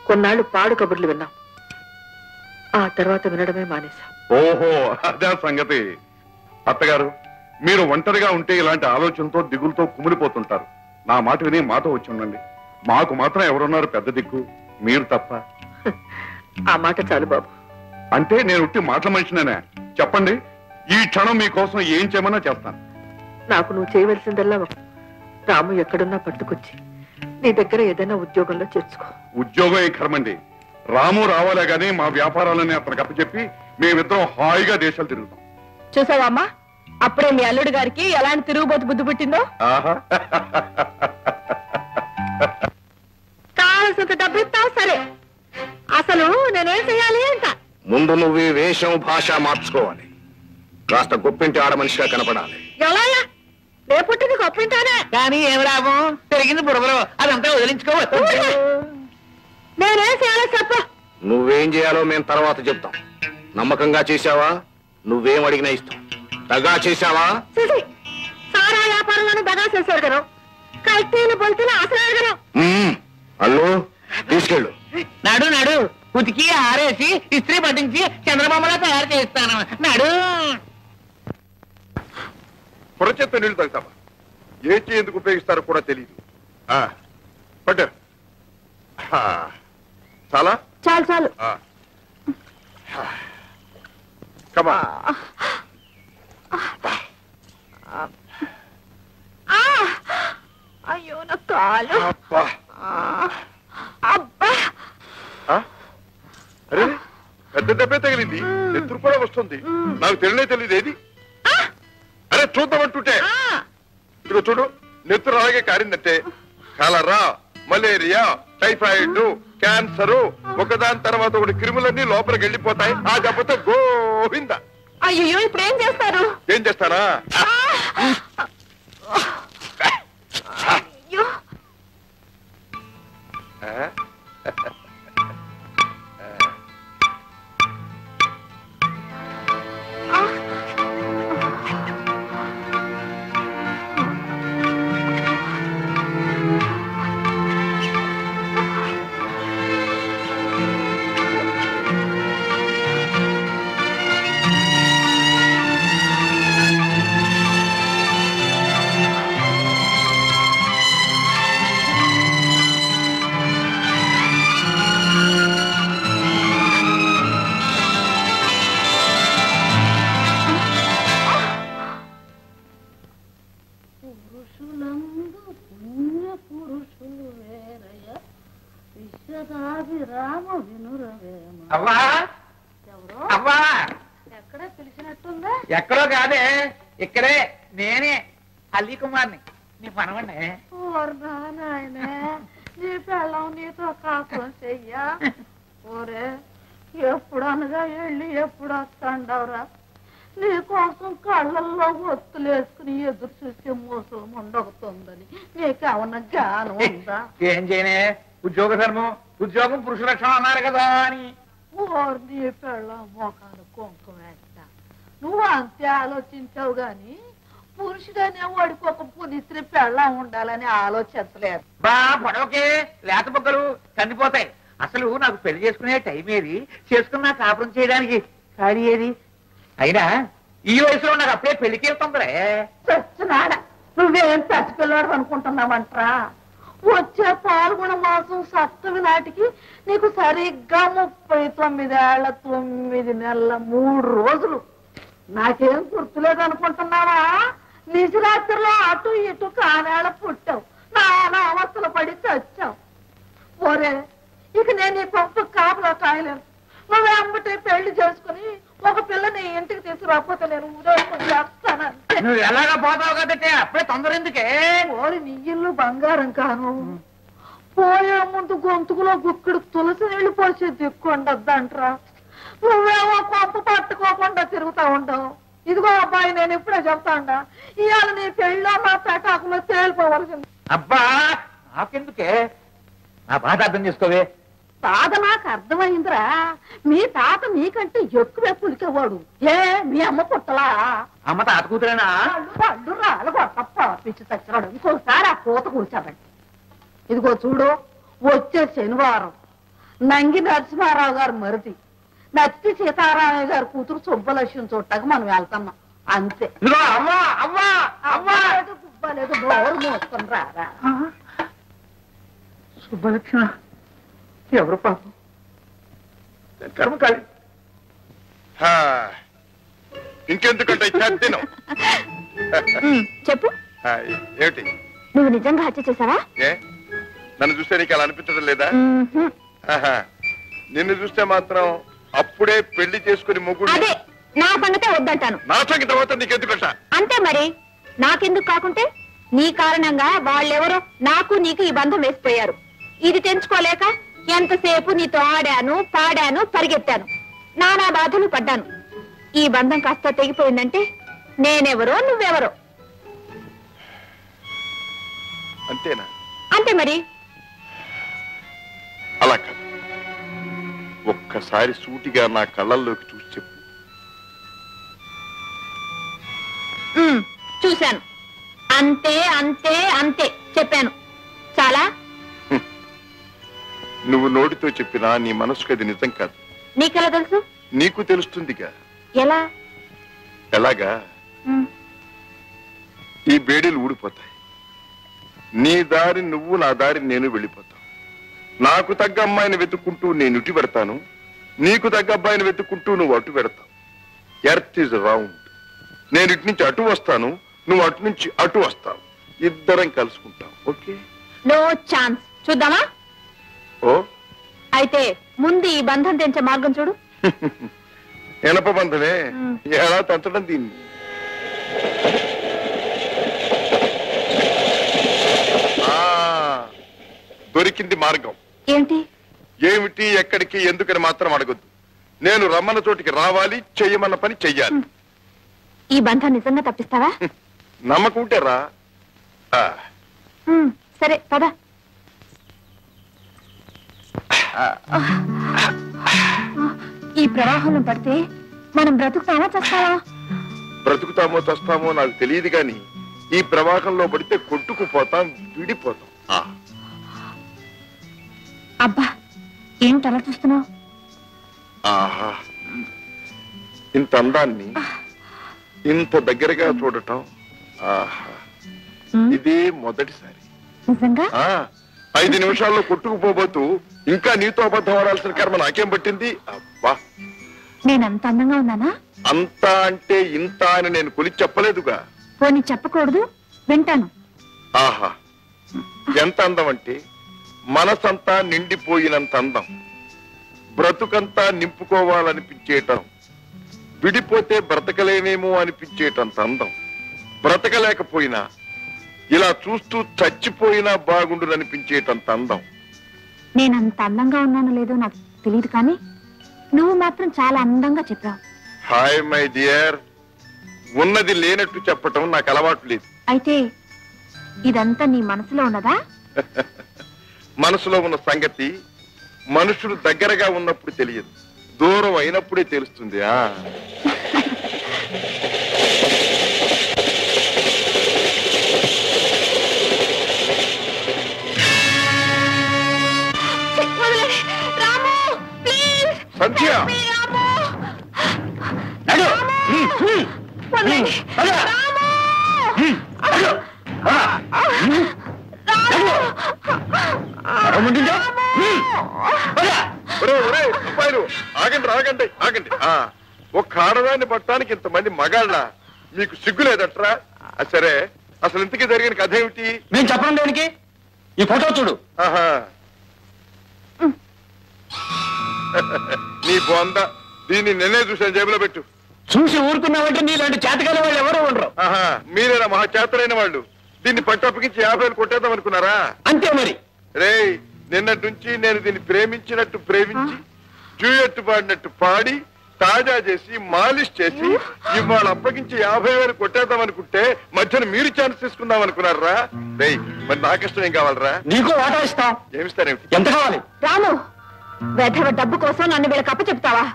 కొన్నాళ్లు పాడు కబుర్లు విన్నాం. ఆ తర్వాత వినడమే మానేశాం. ఓహో, అదే సంగతి. అత్తగారు, మీరు ఒంటరిగా ఉంటే ఇలాంటి ఆలోచనతో దిగులతో కుమిలిపోతుంటారు. నా మాట విని మాతో వచ్చి ఉండండి. మాకు మాత్రం ఎవరున్నారు పెద్ద దిక్కు? మీరు తప్ప. ఆ మాట చాలు బాబు. అంటే నేను ఉట్టి మాటల మనిషినేనా? చెప్పండి, ఈ క్షణం మీకోసం ఏం చేయమన్నా చేస్తాను. నాకు నువ్వు చేయవలసిందల్లా రాము ఎక్కడున్నా పట్టుకొచ్చి నీ దగ్గర ఏదైనా ఉద్యోగంలో చేర్చుకో. ఉద్యోగం ఏ కర్మండి, రాము రావాలే గానీ మా వ్యాపారాలని అతనికి అప్పచెప్పి మేమిద్దరం హాయిగా దేశాలు తిరుగుతాం. చూసావా అమ్మా, అప్పుడే మీ అల్లుడు గారికి ఎలాంటి తిరుగుబోతు బుద్ధి పుట్టిందో. ఆహా, కావలసినంత డబ్బు ఇస్తావు సరే, అసలు నేనేం చెయ్యాలి అంట. ముందు నువ్వు ఈ వేషం భాష మార్చుకోవాలి. కాస్త గొప్పింటి ఆడ మనిషిగా కనపడాలి. ఎలా నే పుట్టింది గొప్పింటానే. కానీ ఏం లాభం, పెరిగింది బుడగలు, అదంతా వదిలించుకోవచ్చు. నేనేం చేయాలో చెప్పు. నువ్వేం చేయాలో మేము తర్వాత చెప్తాం. నమ్మకంగా చేశావా? నువ్వేం అడిగినా ఇస్తాం. దగా చేశావా? చూసి సారా వ్యాపారంలోనే దగా చేశారు కదా, కల్తీలు బొల్తీలు అసలు కదా. అల్లు తీసుకెళ్ళు. నడు నడు, ఉతికి ఆరేసి ఇస్త్రీ పట్టించి చంద్రబాబులా తయారు చేస్తాను. నడు. పొరచేత్తో నీళ్లు తాగుతావా? ఏ ఎందుకు ఉపయోగిస్తారో కూడా తెలియదు. పట్టు. చాలా చాలు చాలు. కమా. అయ్యో నా కాలు. అబ్బా. అబ్బా. అరే, పెద్ద దెబ్బే తగిలింది. నెత్తురు కూడా వస్తుంది. నాకు తెలియదు ఏది. అరే చూద్దామంటుంటే ఇదిగో చూడు, నెత్తురు అలాగే కారిందంటే కలరా, మలేరియా, టైఫాయిడ్, క్యాన్సర్, ఒకదాని తర్వాత ఒకటి క్రిములన్నీ లోపలికి వెళ్ళిపోతాయి. ఆ దెబ్బతో గోవింద. అయ్యో ఇప్పుడు ఏం చేస్తారు? ఏం చేస్తానా? అయ్యో ఎక్కడో కాదే ఇక్కడే నేనే అలీ కుమార్ని నీ పనవండి నీ పెళ్ళం నీతో కాపురం చెయ్యా ఓరే ఎప్పుడనగా వెళ్ళి ఎప్పుడు వస్తాండవరా నీకోసం కళ్ళల్లో ఒత్తులేసుకుని ఎదురు చూసే మోసం ఉండవుతుందని నీకేమన్నా జ్ఞానం ఉందా? ఏం చేయనే ఉద్యోగ ధర్మం ఉద్యోగం పురుష లక్షణం అన్నారు కదా అని ఓరు నీ పెళ్ళం మోకాలు కుంకుమ వేస్తా నువ్వు అంతే ఆలోచించావు గాని పురుషుడనే వాడికి ఒక పునిత్రి పెళ్ళం ఉండాలని ఆలోచించలేదు. బా పొడవకే లేత బొక్కలు కందిపోతాయి. అసలు నాకు పెళ్లి చేసుకునే టైం ఏది, చేసుకున్నా కాపురం చేయడానికి ఖాళీ ఏది? అయినా ఈ వయసులో నాకు అప్పుడే పెళ్లికి వెళ్తుందిరే. చచ్చినాడ నువ్వేం పసిపిల్లాడు అనుకుంటున్నావంటరా? వచ్చే పాల్గొన మాసం సప్తమి నాటికి నీకు సరిగ్గా 39 ఏళ్ల 9 నెలల 3 రోజులు. నాకేం గుర్తులేదు అనుకుంటున్నావా? నిజరాత్రిలో అటు ఇటు కానేళ పుట్టావు, నానా అవస్థలు పడి చచ్చావు. ఓరే ఇక నేను నీ పంపు కాపులో కాయలేను. నువ్వు అమ్మటే పెళ్లి చేసుకుని ఒక పిల్లని ఇంటికి తీసుకురాకపోతే నేను ఊరేసుకుని చేస్తానంటే. నువ్వు ఎలాగా పోతావు కదంటే అప్పుడే తొందర ఎందుకే? ఓరి నీ ఇల్లు బంగారం కాను, పోయే ముందు గొంతుకులో గుక్కుడు తులసి నీళ్లు పోసి దిక్కుండద్దంట్రా. నువ్వేమో పంపు పట్టుకోకుండా తిరుగుతా ఉండవు. ఇదిగో అబ్బాయి నేను ఇప్పుడే చెప్తాండా, ఇవాళ నీ పెళ్ళిలో నా పెటాకులో తేలిపోవలసింది. అబ్బా నాకెందుకే, నా బాధ అర్థం చేసుకోవే. తాత నాకు అర్థమైందిరా, మీ తాత మీకంటే ఎక్కువే పులికేవాడు. ఏ మీ అమ్మ పుట్టలా? అమ్మ తాత కూతురేనా? పళ్ళు రాలగొట్టప్ప పిచ్చి చచ్చినాడు. ఇంకోసారి ఆ పూత కూర్చోబెట్టి. ఇదిగో చూడు, వచ్చే శనివారం నంగి నరసింహారావు గారు మరిది నత్తి సీతారామయ్య గారి కూతురు సుబ్బలక్ష్మి చూడటానికి మనం వెళ్తున్నాం అంతే. గుబ్బలేదు నోరు మోసుకొని రారా. సుబ్బలక్ష్మి ఎవరు పాపం? కర్మకాళి. ఇంకెందుకంటే తినం చెప్పు, ఏమిటి? నువ్వు నిజంగా హత్య చేశావా? ఏ నన్ను చూస్తే నీకు అలా అనిపించడం లేదా? ఆహా, నిన్ను చూస్తే మాత్రం అప్పుడే పెళ్లి చేసుకుని మొగుడు. అదే నా సంగతే వద్దంటాను. నా సంగతి తర్వాత నీకెందుకట? అంతే మరి, నాకెందుకు కాకుంటే నీ కారణంగా వాళ్ళెవరో నాకు నీకు ఈ బంధం వేసిపోయారు. ఇది తెంచుకోలేక ఎంతసేపు నీతో ఆడాను పాడాను పరిగెత్తాను, నానా బాధలు పడ్డాను. ఈ బంధం కాస్త తెగిపోయిందంటే నేనెవరో నువ్వెవరో. అంతేనా? అంతే మరి. అలా కాదు, ఒక్కసారి సూటిగా నా కళ్ళల్లోకి చూసి చెప్పు. చూశాను, అంతే అంతే అంతే చెప్పాను. చాలా. నువ్వు నోటితో చెప్పినా నీ మనసుకు అది నిజం కాదు. నీకెలా తెలుసు? నీకు తెలుస్తుందిగా. ఎలా? ఎలాగా? ఈ బేడీలు ఊడిపోతాయి, నీ దారి నువ్వు, నా దారి నేను వెళ్ళిపోతాం. నాకు తగ్గ అమ్మాయిని వెతుక్కుంటూ నేను ఇటు పెడతాను, నీకు తగ్గ అబ్బాయిని వెతుక్కుంటూ నువ్వు అటు పెడతావు. Earth is round. నేను ఇటు నుంచి అటు వస్తాను, నువ్వు అటు నుంచి అటు వస్తావు, ఇద్దరం కలుసుకుంటాం. ఓకే? No chance. చూద్దామా? ఓ అయితే ముందు ఈ బంధం తెంచే మార్గం చూడు. ఎనప బంధమే, ఎలా తంచడం దీన్ని? దొరికింది మార్గం. ఏంటి? ఏమిటి, ఎక్కడికి, ఎందుకని మాత్రం అడగొద్దు. నేను రమ్మన్న చోటికి రావాలి, చెయ్యమన్న పని చెయ్యాలి. ఈ బంధం నిజంగా తప్పిస్తావా? నమ్మకం ఉంటే రా. సరే పద. ఈ ప్రవాహంలో పడితే మనం బ్రతుకుతామా చస్తావా? బ్రతుకుతామో చస్తామో నాకు తెలియదు గాని ఈ ప్రవాహంలో పడితే కొట్టుకుపోతాం, విడిపోతాం. అబ్బా ఏంటలా చూస్తున్నావు? ఆహా, ఇంత అందాన్ని ఇంత దగ్గరగా చూడటం, ఆహా, ఇదే మొదటిసారి. నిజంగా? 5 నిమిషాల్లో కొట్టుకుపోబోతూ ఇంకా నీతో అబద్ధం ఆడాల్సిన కర్మ నాకేం పట్టింది? అబ్బా, నేనంత అందంగా ఉన్నానా? అంతా అంటే ఇంత అని నేను కొలిచి చెప్పలేదుగా. పోనీ చెప్పకూడదు, వింటాను. ఆహా, ఎంత అందం అంటే మనసంతా నిండిపోయినంత అందం, బ్రతుకంతా నింపుకోవాలనిపించేయటం, విడిపోతే బ్రతకలేమేమో అనిపించేటంత అందం. బ్రతకలేకపోయినా ఇలా చూస్తూ చచ్చిపోయినా బాగుండుననిపించేటంత అందం. నేనంత అందంగా ఉన్నానో లేదో నాకు తెలియదు, కానీ నువ్వు మాత్రం చాలా అందంగా చెప్పావు. Hi my dear. ఉన్నది లేనట్టు చెప్పటం నాకు అలవాటు లేదు. అయితే ఇదంతా నీ మనసులో ఉన్నదా? మనసులో ఉన్న సంగతి మనుషులు దగ్గరగా ఉన్నప్పుడు తెలియదు, దూరం అయినప్పుడే తెలుస్తుంది. సంధ్య, అబ్బాయిలు ఆగండి. ఒక్క ఆడదాన్ని పట్టడానికి ఇంతమంది మగాళ్ళ, మీకు సిగ్గు లేదట్రా? సరే, అసలు ఇంతకీ జరిగిన కథ ఏమిటి? నేను చెప్పడం దేనికి? ఈ ఫోటో చూడు. నీ బొంద, దీన్ని నిన్నే చూసాను, జేబులో పెట్టు. చూసి ఊరుకున్నావంటే నీలాంటి చేతకాల వాళ్ళు ఎవరు ఉండరు. మీరేనా మహా చేతలైన వాళ్ళు? దీన్ని పట్టప్పగించి 50 కొట్టేద్దాం అనుకున్నారా? అంతే మరి. రేయ్, నిన్నటి నుంచి నేను దీన్ని ప్రేమించినట్టు ప్రేమించి, డ్యూయెట్ పాడినట్టు పాడి, తాజా చేసి, మాలిష్ చేసి, ఇవాళ అప్పగించి 50,000 కొట్టేద్దాం అనుకుంటే మధ్యన మీరు ఛాన్స్ తీసుకుందాం అనుకున్నారా? రేయ్, మరి నాకిష్టం ఏం కావాలరా? నీకు వాటా ఇస్తాం. ఏమిస్తారేమిటి? ఎంత కావాలి? రాము, వెధవ డబ్బు కోసం నన్ను వీళ్ళకి అప్పచెప్తావా?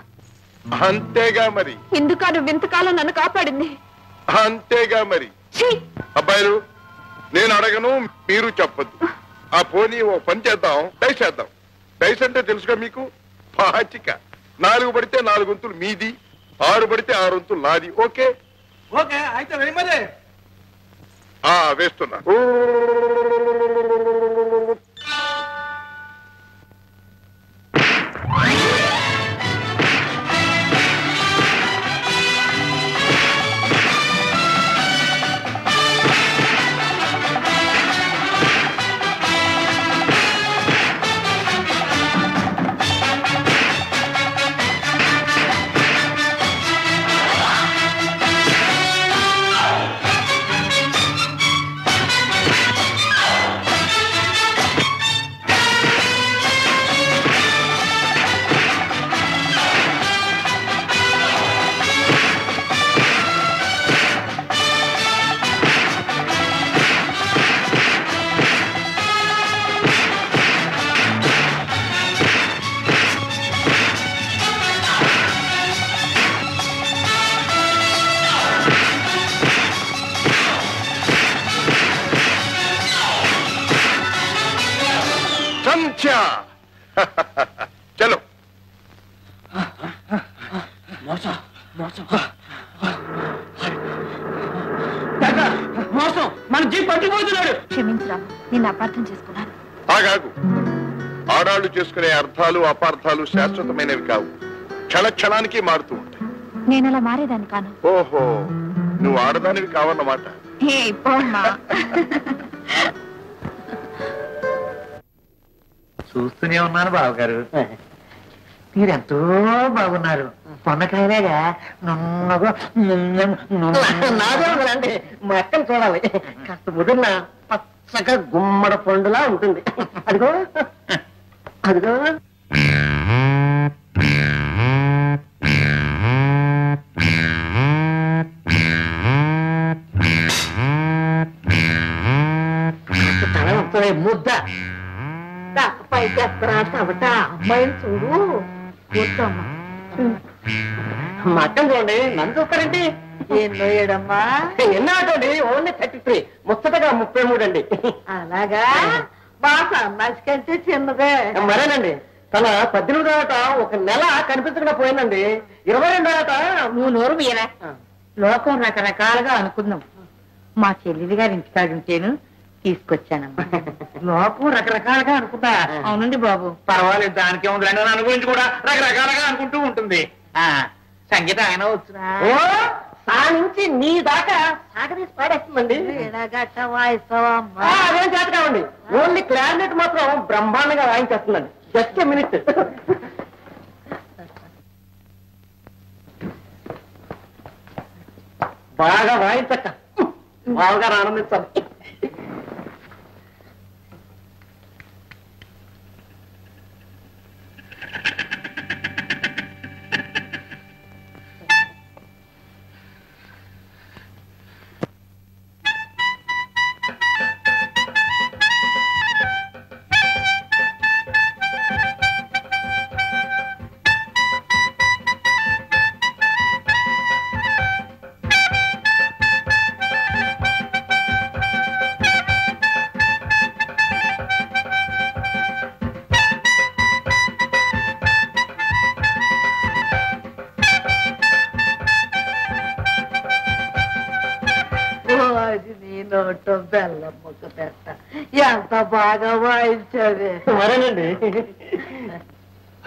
అంతేగా మరి. ఇందుకా నువ్వు ఇంతకాలం నన్ను కాపాడింది? అంతేగా మరి. అబ్బాయిలు, నేను అడగను, మీరు చెప్పద్దు. ఆ పోనీ ఓ పని చేద్దాం, డైస్ చేద్దాం. డైస్ అంటే తెలుసుగా మీకు? పాచిక. 4 పడితే 4 వంతులు మీది, 6 పడితే 6 వంతులు నాది. ఓకే? ఓకే, అయితే మరి వేస్తున్నా. చలో. మోసం, మన జీప్ పట్టిపోతున్నాడు. క్షమించరా, నిన్ను అపార్థం చేసుకున్నాను. ఆగాగు. ఆడాళ్లు చేసుకునే అర్థాలు అపార్థాలు శాశ్వతమైనవి కావు, క్షణక్షణానికి మారుతూ ఉంటాయి. నేను అలా మారేదాన్ని కాను. ఓహో, నువ్వు ఆడదానివి కావన్నమాట. చూస్తూనే ఉన్నాను బావగారు, మీరెంతో బాగున్నారు. పొన్నకాయలాగా నున్నగా నాదే మా అక్కను చూడాలి. కాస్త ముదిరిన పచ్చగా గుమ్మడ పండులా ఉంటుంది. అదిగో అదిగో. తల ముద్ద అమ్మాయిని చూడు. మట్టం చూడండి, నన్ను చూస్తారండి. ఎన్నో ఏడమ్మా? ఎన్నాటండి? ఓన్లీ 33, ముచ్చటగా 33 అండి. అలాగా? మా సన్నాసి కంటే చిన్నదే. మరేనండి, తన 18 ఏట 1 నెల కనిపించకుండా పోయిందండి. 22 ఏట. నువ్వు నోరు మీరా? లోకం రకరకాలుగా అనుకుందాం. మా చెల్లెలి గారి ఇంటికాడుంటేను తీసుకొచ్చానమ్మా. లోకం రకరకాలుగా అనుకుంటా. అవునండి బాబు. పర్వాలేదు, దానికి ఉంది. నన్ను గురించి కూడా రకరకాలుగా అనుకుంటూ ఉంటుంది. సంగీత ఆయన వచ్చినా ఆ నుంచి నీ దాకా సాగదీసి పాడేస్తుందండి. అదేం చేత కావండి, ఓన్లీ క్లారినెట్ మాత్రం బ్రహ్మాండంగా వాయించేస్తుందండి. Just minute. బాగా వాయించక్క బావగారు ఆనందించాలి. బెల్లం ముక్క పెట్ట ఎంత బాగా వాయించావే. మరేనండి.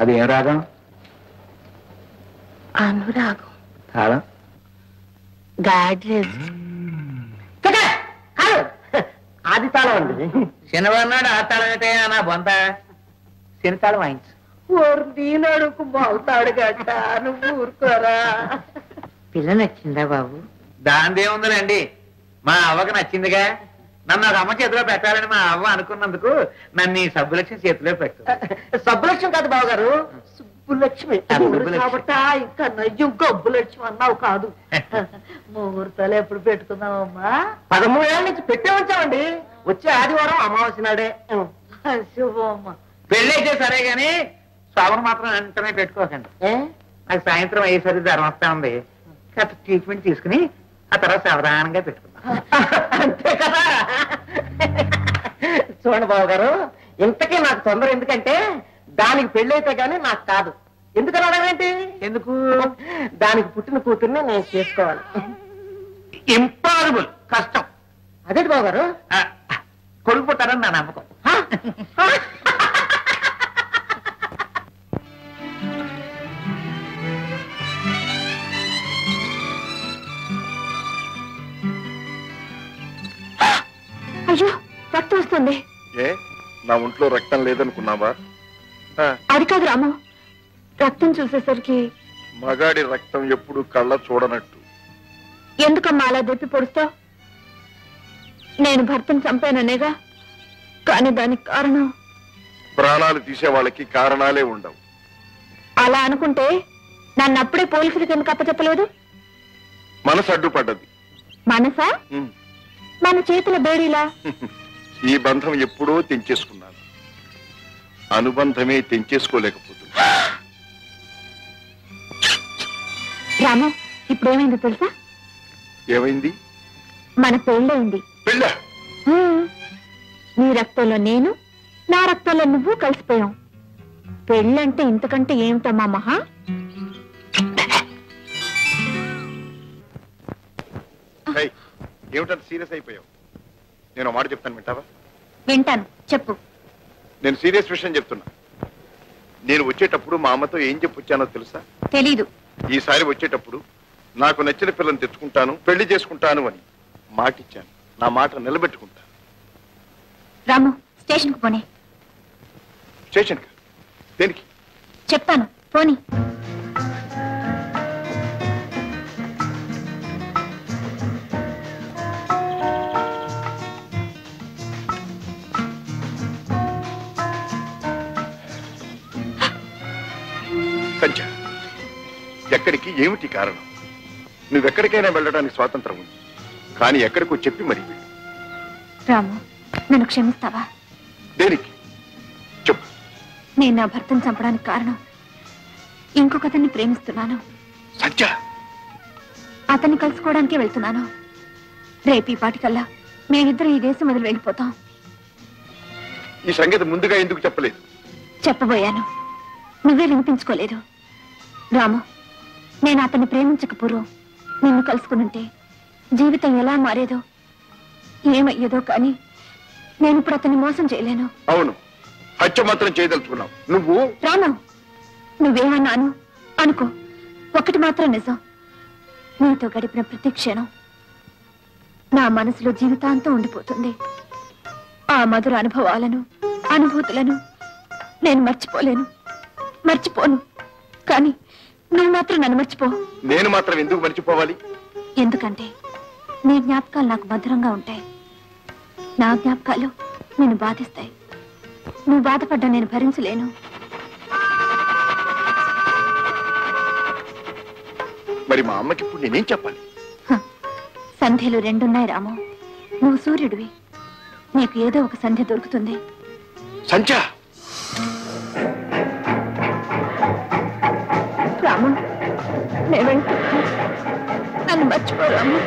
అది ఏం రాగం? అనురాగం. తాళం? గాడ్రేజ్. ఆది తాళం అండి. శనివారం నాడు ఆ తాళం అయితే నా బొంత శని తాళం వాయించు. ఓరు దీనడుకు మోగుతాడు గట్ట నువ్వు ఊరుకోరా. పిల్ల నచ్చిందా బాబు? దాందేముందండి, మా అవ్వకు నచ్చిందిగా. నన్ను ఒక అమ్మ చేతిలో పెట్టాలని మా అవ్వ అనుకున్నందుకు నన్ను ఈ సబ్బులక్ష్మి చేతిలో పెట్టు. సబ్బులక్ష్మి కాదు బావగారు, సుబ్బులక్ష్మి. కాబట్టి ఇంకా నయ్యం గబ్బులక్ష్మి అన్నావు కాదు. ముహూర్తాలు ఎప్పుడు పెట్టుకుందామమ్మా? 13 ఏళ్ళ నుంచి పెట్టే ఉంచామండి. వచ్చే ఆదివారం అమావాస్య నాడే. శుభమ్మ. పెళ్ళి అయితే సరే గాని శ్రావణ మాత్రం వెంటనే పెట్టుకోకండి. నాకు సాయంత్రం అయ్యేసరికి జ్వరం వస్తా ఉంది. కాస్త ట్రీట్మెంట్ తీసుకుని ఆ తర్వాత సావధానంగా పెట్టుకుందాం. అంతే కదా. చూడండి బాబు గారు, ఇంతకీ నాకు తొందర ఎందుకంటే దానికి పెళ్ళైతే గానీ నాకు కాదు. ఎందుకు రావడమేంటి? ఎందుకు? దానికి పుట్టిన కూతుర్ని నేను చేసుకోవాలి. ఇంపాసిబుల్, కష్టం. అదేంటి బాబు గారు? కొడుకు పుట్టారని నా నమ్మకం. అయ్యో, రక్తం వస్తుంది. ఏ నా ఒంట్లో రక్తం లేదనుకున్నావా? అది కాదు రాము, రక్తం చూసేసరికి. మగాడి రక్తం ఎప్పుడు కళ్ళ చూడనట్టు. ఎందుకమ్మా అలా దెప్పి పొడుస్తావు? నేను భర్తను చంపాననేగా, కానీ దానికి కారణం. ప్రాణాలు తీసే వాళ్ళకి కారణాలే ఉండవు. అలా అనుకుంటే నన్ను అప్పుడే పోలీసులకు ఎందుకు అప్పచెప్పలేదు? మనసు అడ్డుపడ్డది. మనసా? మన చేతుల బేడీలా? ఈ బంధం ఎప్పుడో తెంచేసుకున్నాను. అనుబంధమే తెంచేసుకోలేకపోతున్నా. రాము, ఇప్పుడు ఏమైందో తెలుసా? ఏమైంది? మన పెళ్ళయింది. పెళ్ళా? నీ రక్తంలో నేను, నా రక్తంలో నువ్వు కలిసిపోయాం. పెళ్ళంటే ఇంతకంటే ఏమిటమ్మా మహా? ఏమిటంత సీరియస్ అయిపోయావు? నేను మాట చెప్తాను, వింటావా? వింటాను, చెప్పు. నేను సీరియస్ విషయం చెప్తున్నా. నేను వచ్చేటప్పుడు మా అమ్మతో ఏం చెప్పొచ్చానో తెలుసా? తెలీదు. ఈసారి వచ్చేటప్పుడు నాకు నచ్చిన పిల్లని తెచ్చుకుంటాను, పెళ్లి చేసుకుంటాను అని మాటిచ్చాను. నా మాట నిలబెట్టుకుంటా. రాము, స్టేషన్ కు పోనీ. స్టేషన్ కా? దేనికి? చెప్తాను, పోనీ. సంచ, ఎక్కడికి? ఏమిటి కారణం? నువ్వెక్కడికైనా వెళ్ళడానికి స్వాతంత్రం ఉంది, కానీ ఎక్కడికో చెప్పి మరి వెళ్ళు. రాము, నన్ను క్షమిస్తావా? దేనికి చెప్పు. నేను నా భర్తను చంపడానికి కారణం, ఇంకొకతన్ని ప్రేమిస్తున్నాను. సంచ, అతన్ని కలుసుకోవడానికే వెళ్తున్నాను. రేపు ఈ పాటికల్లా మేమిద్దరం ఈ దేశం వదిలి వెళ్ళిపోతాం. ఈ సంగతి ముందుగా ఎందుకు చెప్పలేదు? చెప్పబోయాను, నువ్వే వినిపించుకోలేదు. రాము, నేను అతన్ని ప్రేమించక పూర్వం నిన్ను కలుసుకునుంటే జీవితం ఎలా మారేదో ఏమయ్యేదో, కానీ నేను ఇప్పుడు అతన్ని మోసం చేయలేను. అవును, హత్య మాత్రం చేయదలుచుకున్నావు నువ్వు. రాము, నువ్వేమన్నాను అనుకో, ఒకటి మాత్రం నిజం. నీతో గడిపిన ప్రతి క్షణం నా మనసులో జీవితాంతం ఉండిపోతుంది. ఆ మధుర అనుభవాలను, అనుభూతులను నేను మర్చిపోను. కానీ నువ్వు మాత్రం నన్ను మర్చిపో. నేను మాత్రం ఎందుకు మర్చిపోవాలి? ఎందుకంటే నీ జ్ఞాపకాలు నాకు భద్రంగా ఉంటాయి. నా జ్ఞాపకాలు నిన్ను బాధిస్తాయి. నువ్వు బాధపడ్డా నేను భరించలేను. మరి మా అమ్మకి ఇప్పుడు నేనేం చెప్పాలి? సంధ్యలు రెండున్నాయి రాము. నువ్వు సూర్యుడివి. నీకు ఏదో ఒక సంధ్య దొరుకుతుంది. సంధ్య రాము, నేను నన్ను మర్చిపో రాము.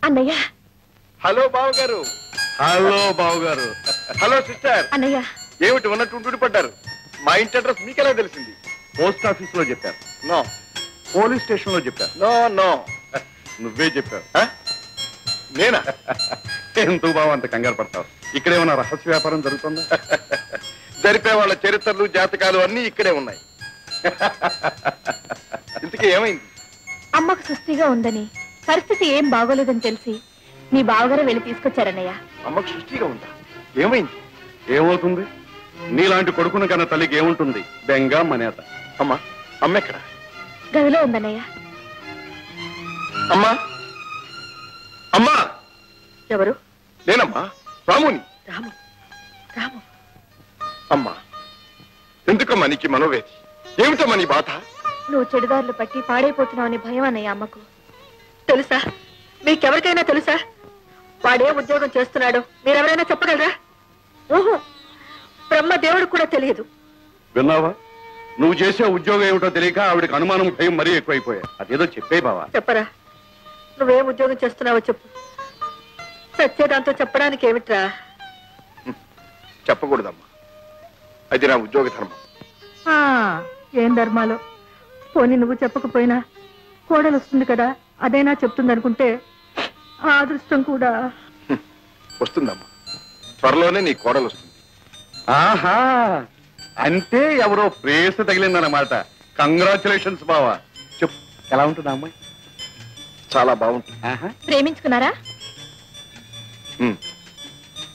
అన్నయ్య. హలో బావగారు. హలో బావగారు. Hello sister. అన్నయ్య. ఏమిటి ఉన్నట్టు పడ్డారు? మా ఇంటి అడ్రస్ మీకెలా తెలిసింది? పోస్ట్ ఆఫీస్ లో చెప్పారు. నో. పోలీస్ స్టేషన్ లో చెప్పారు. No no. నువ్వే చెప్పావు. నేనా? ఎందుకు బావ అంత కంగారు పడతావు? ఇక్కడేమన్నా రహస్య వ్యాపారం జరుగుతుందా? జరిపే వాళ్ళ చరిత్రలు జాతకాలు అన్ని ఇక్కడే ఉన్నాయి. ఇంతకీ ఏమైంది? అమ్మకు సుస్థిగా ఉందని, పరిస్థితి ఏం బాగోలేదని తెలిసి మీ బావగారు వెళ్ళి తీసుకొచ్చారన్నయ్య. అమ్మకు సృష్టిగా ఉందా? ఏమైంది? ఏమవుతుంది? నీలాంటి కొడుకును కన్నా తల్లికి ఏముంటుంది? బెంగ మనేత. అమ్మా, అమ్మ ఎక్కడ? గదిలో ఉందన్నయ్య. అమ్మా, అమ్మా. ఎవరు? నేనమ్మా, రాముని. రాము. రాము. అమ్మా, ఎందుకమ్మా నీకు మనోవేది? ఏమిటమ్మా నీ బాధ? నువ్వు చెడుదారులు పట్టి పాడైపోతున్నావని భయం అన్నయ్య అమ్మకు. తెలుసా? మీకెవరికైనా తెలుసా వాడే ఉద్యోగం చేస్తున్నాడో? మీరెవరైనా చెప్పగలరా? ఓహో, బ్రహ్మ దేవుడు కూడా తెలియదు. విన్నావా? నువ్వు చేసే ఉద్యోగం ఏమిటో తెలియక ఆవిడకి అనుమానం భయం మరీ ఎక్కువైపోయా. అదేదో చెప్పే బావా. చెప్పరా? నువ్వేం ఉద్యోగం చేస్తున్నావో చెప్పు. సత్యదాంతో చెప్పడానికి ఏమిట్రా? చెప్పకూడదమ్మా, అది నా ఉద్యోగ ధర్మం. ఏం ధర్మాలో. పోనీ నువ్వు చెప్పకపోయినా కోడలు వస్తుంది కదా, అదైనా చెప్తుంది అనుకుంటే ఆ అదృష్టం కూడా. వస్తుందమ్మా, త్వరలోనే నీ కోడలు వస్తుంది. ఆహా, అంటే ఎవరో ప్రేస్ తగిలిందన్నమాట. కంగ్రాచులేషన్స్ బావా. చెప్పు, ఎలా ఉంటుంది అమ్మాయి? చాలా బాగుంటుంది. ప్రేమించుకున్నారా?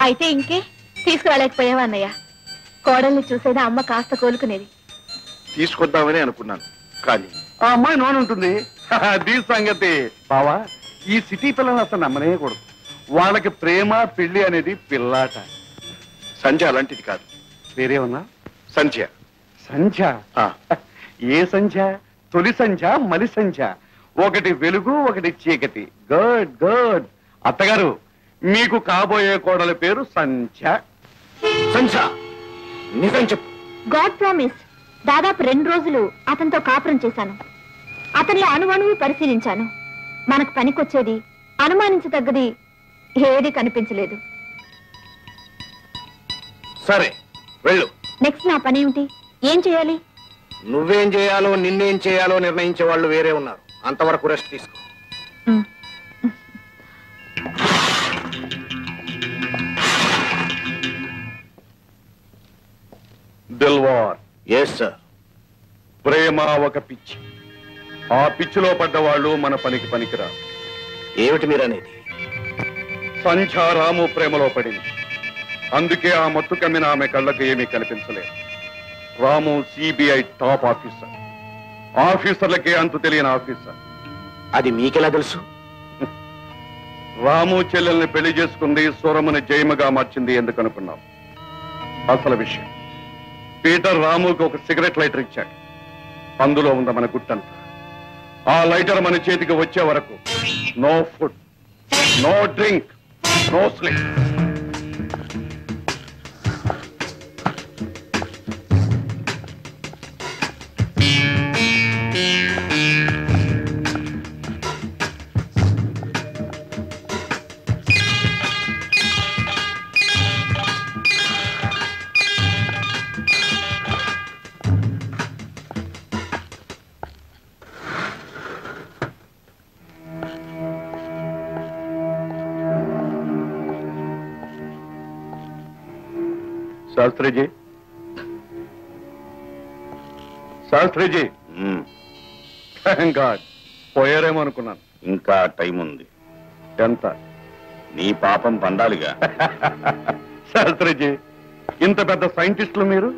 అయితే ఇంకే తీసుకురాలేకపోయావా అన్నయ్య? కోడల్ని చూసేదా అమ్మ కాస్త కోలుకునేది. తీసుకొద్దామని అనుకున్నాను, కానీ ఆ అమ్మాయి నోనుంటుంది. అది సంగతి బావా. ఈ సిటీ పిల్లలు అసలు నమ్మనేయకూడదు. వాళ్ళకి ప్రేమ పెళ్లి అనేది పిల్లాట. సంధ్య అలాంటిది కాదు. వేరే ఉన్నా? సంధ్య. సంధ్య? ఏ సంధ్య? తొలి సంధ్య, మలి సంధ్య. ఒకటి వెలుగు, ఒకటి చీకటి. Good good. అత్తగారు, మీకు కాబోయే కోడల పేరు సంధ్య. సంధ్య, నిజం చెప్పు. God promise. దాదాపు 2 రోజులు అతనితో కాపురం చేశాను. అతనిలో అణువణువు పరిశీలించాను. మనకు పనికొచ్చేది, అనుమానించదగ్గది ఏది కనిపించలేదు. సరే, వెళ్ళు. నెక్స్ట్ నా పని ఏమిటి? ఏం చేయాలి? నువ్వేం చేయాలో, నిన్నేం చేయాలో నిర్ణయించే వాళ్ళు వేరే ఉన్నారు. అంతవరకు రెస్ట్ తీసుకో. దిల్వార్. Yes sir. ప్రేమ ఒక పిచ్చి. ఆ పిచ్చిలో పడ్డవాళ్ళు మన పనికి పనికిరారు. ఏమిటి మీరనేది? సంధ్య రాము ప్రేమలో పడింది. అందుకే ఆ మత్తు కమ్మిన ఆమె కళ్ళకు ఏమీ కనిపించలేదు. రాము సిబిఐ టాప్ ఆఫీసర్. ఆఫీసర్లకే అంతు తెలియని ఆఫీసర్. అది మీకెలా తెలుసు? రాము చెల్లెల్ని పెళ్లి చేసుకుంది, సూరమ్మని జయమగా మార్చింది ఎందుకనుకున్నాం? అసలు విషయం, పీటర్ రాముకు ఒక సిగరెట్ లైటర్ ఇచ్చాడు. అందులో ఉంది మన గుట్టంతా. ఆ లైటర్ మన చేతికి వచ్చే వరకు no food, no drink, no sleep. Shastriji, Shastriji. Thank God. పోయారేమో అనుకున్నాను. ఇంకా టైం ఉంది. ఎంత? నీ పాపం పండాలిగా. శాస్త్రిజీ, ఇంత పెద్ద సైంటిస్టులు మీరు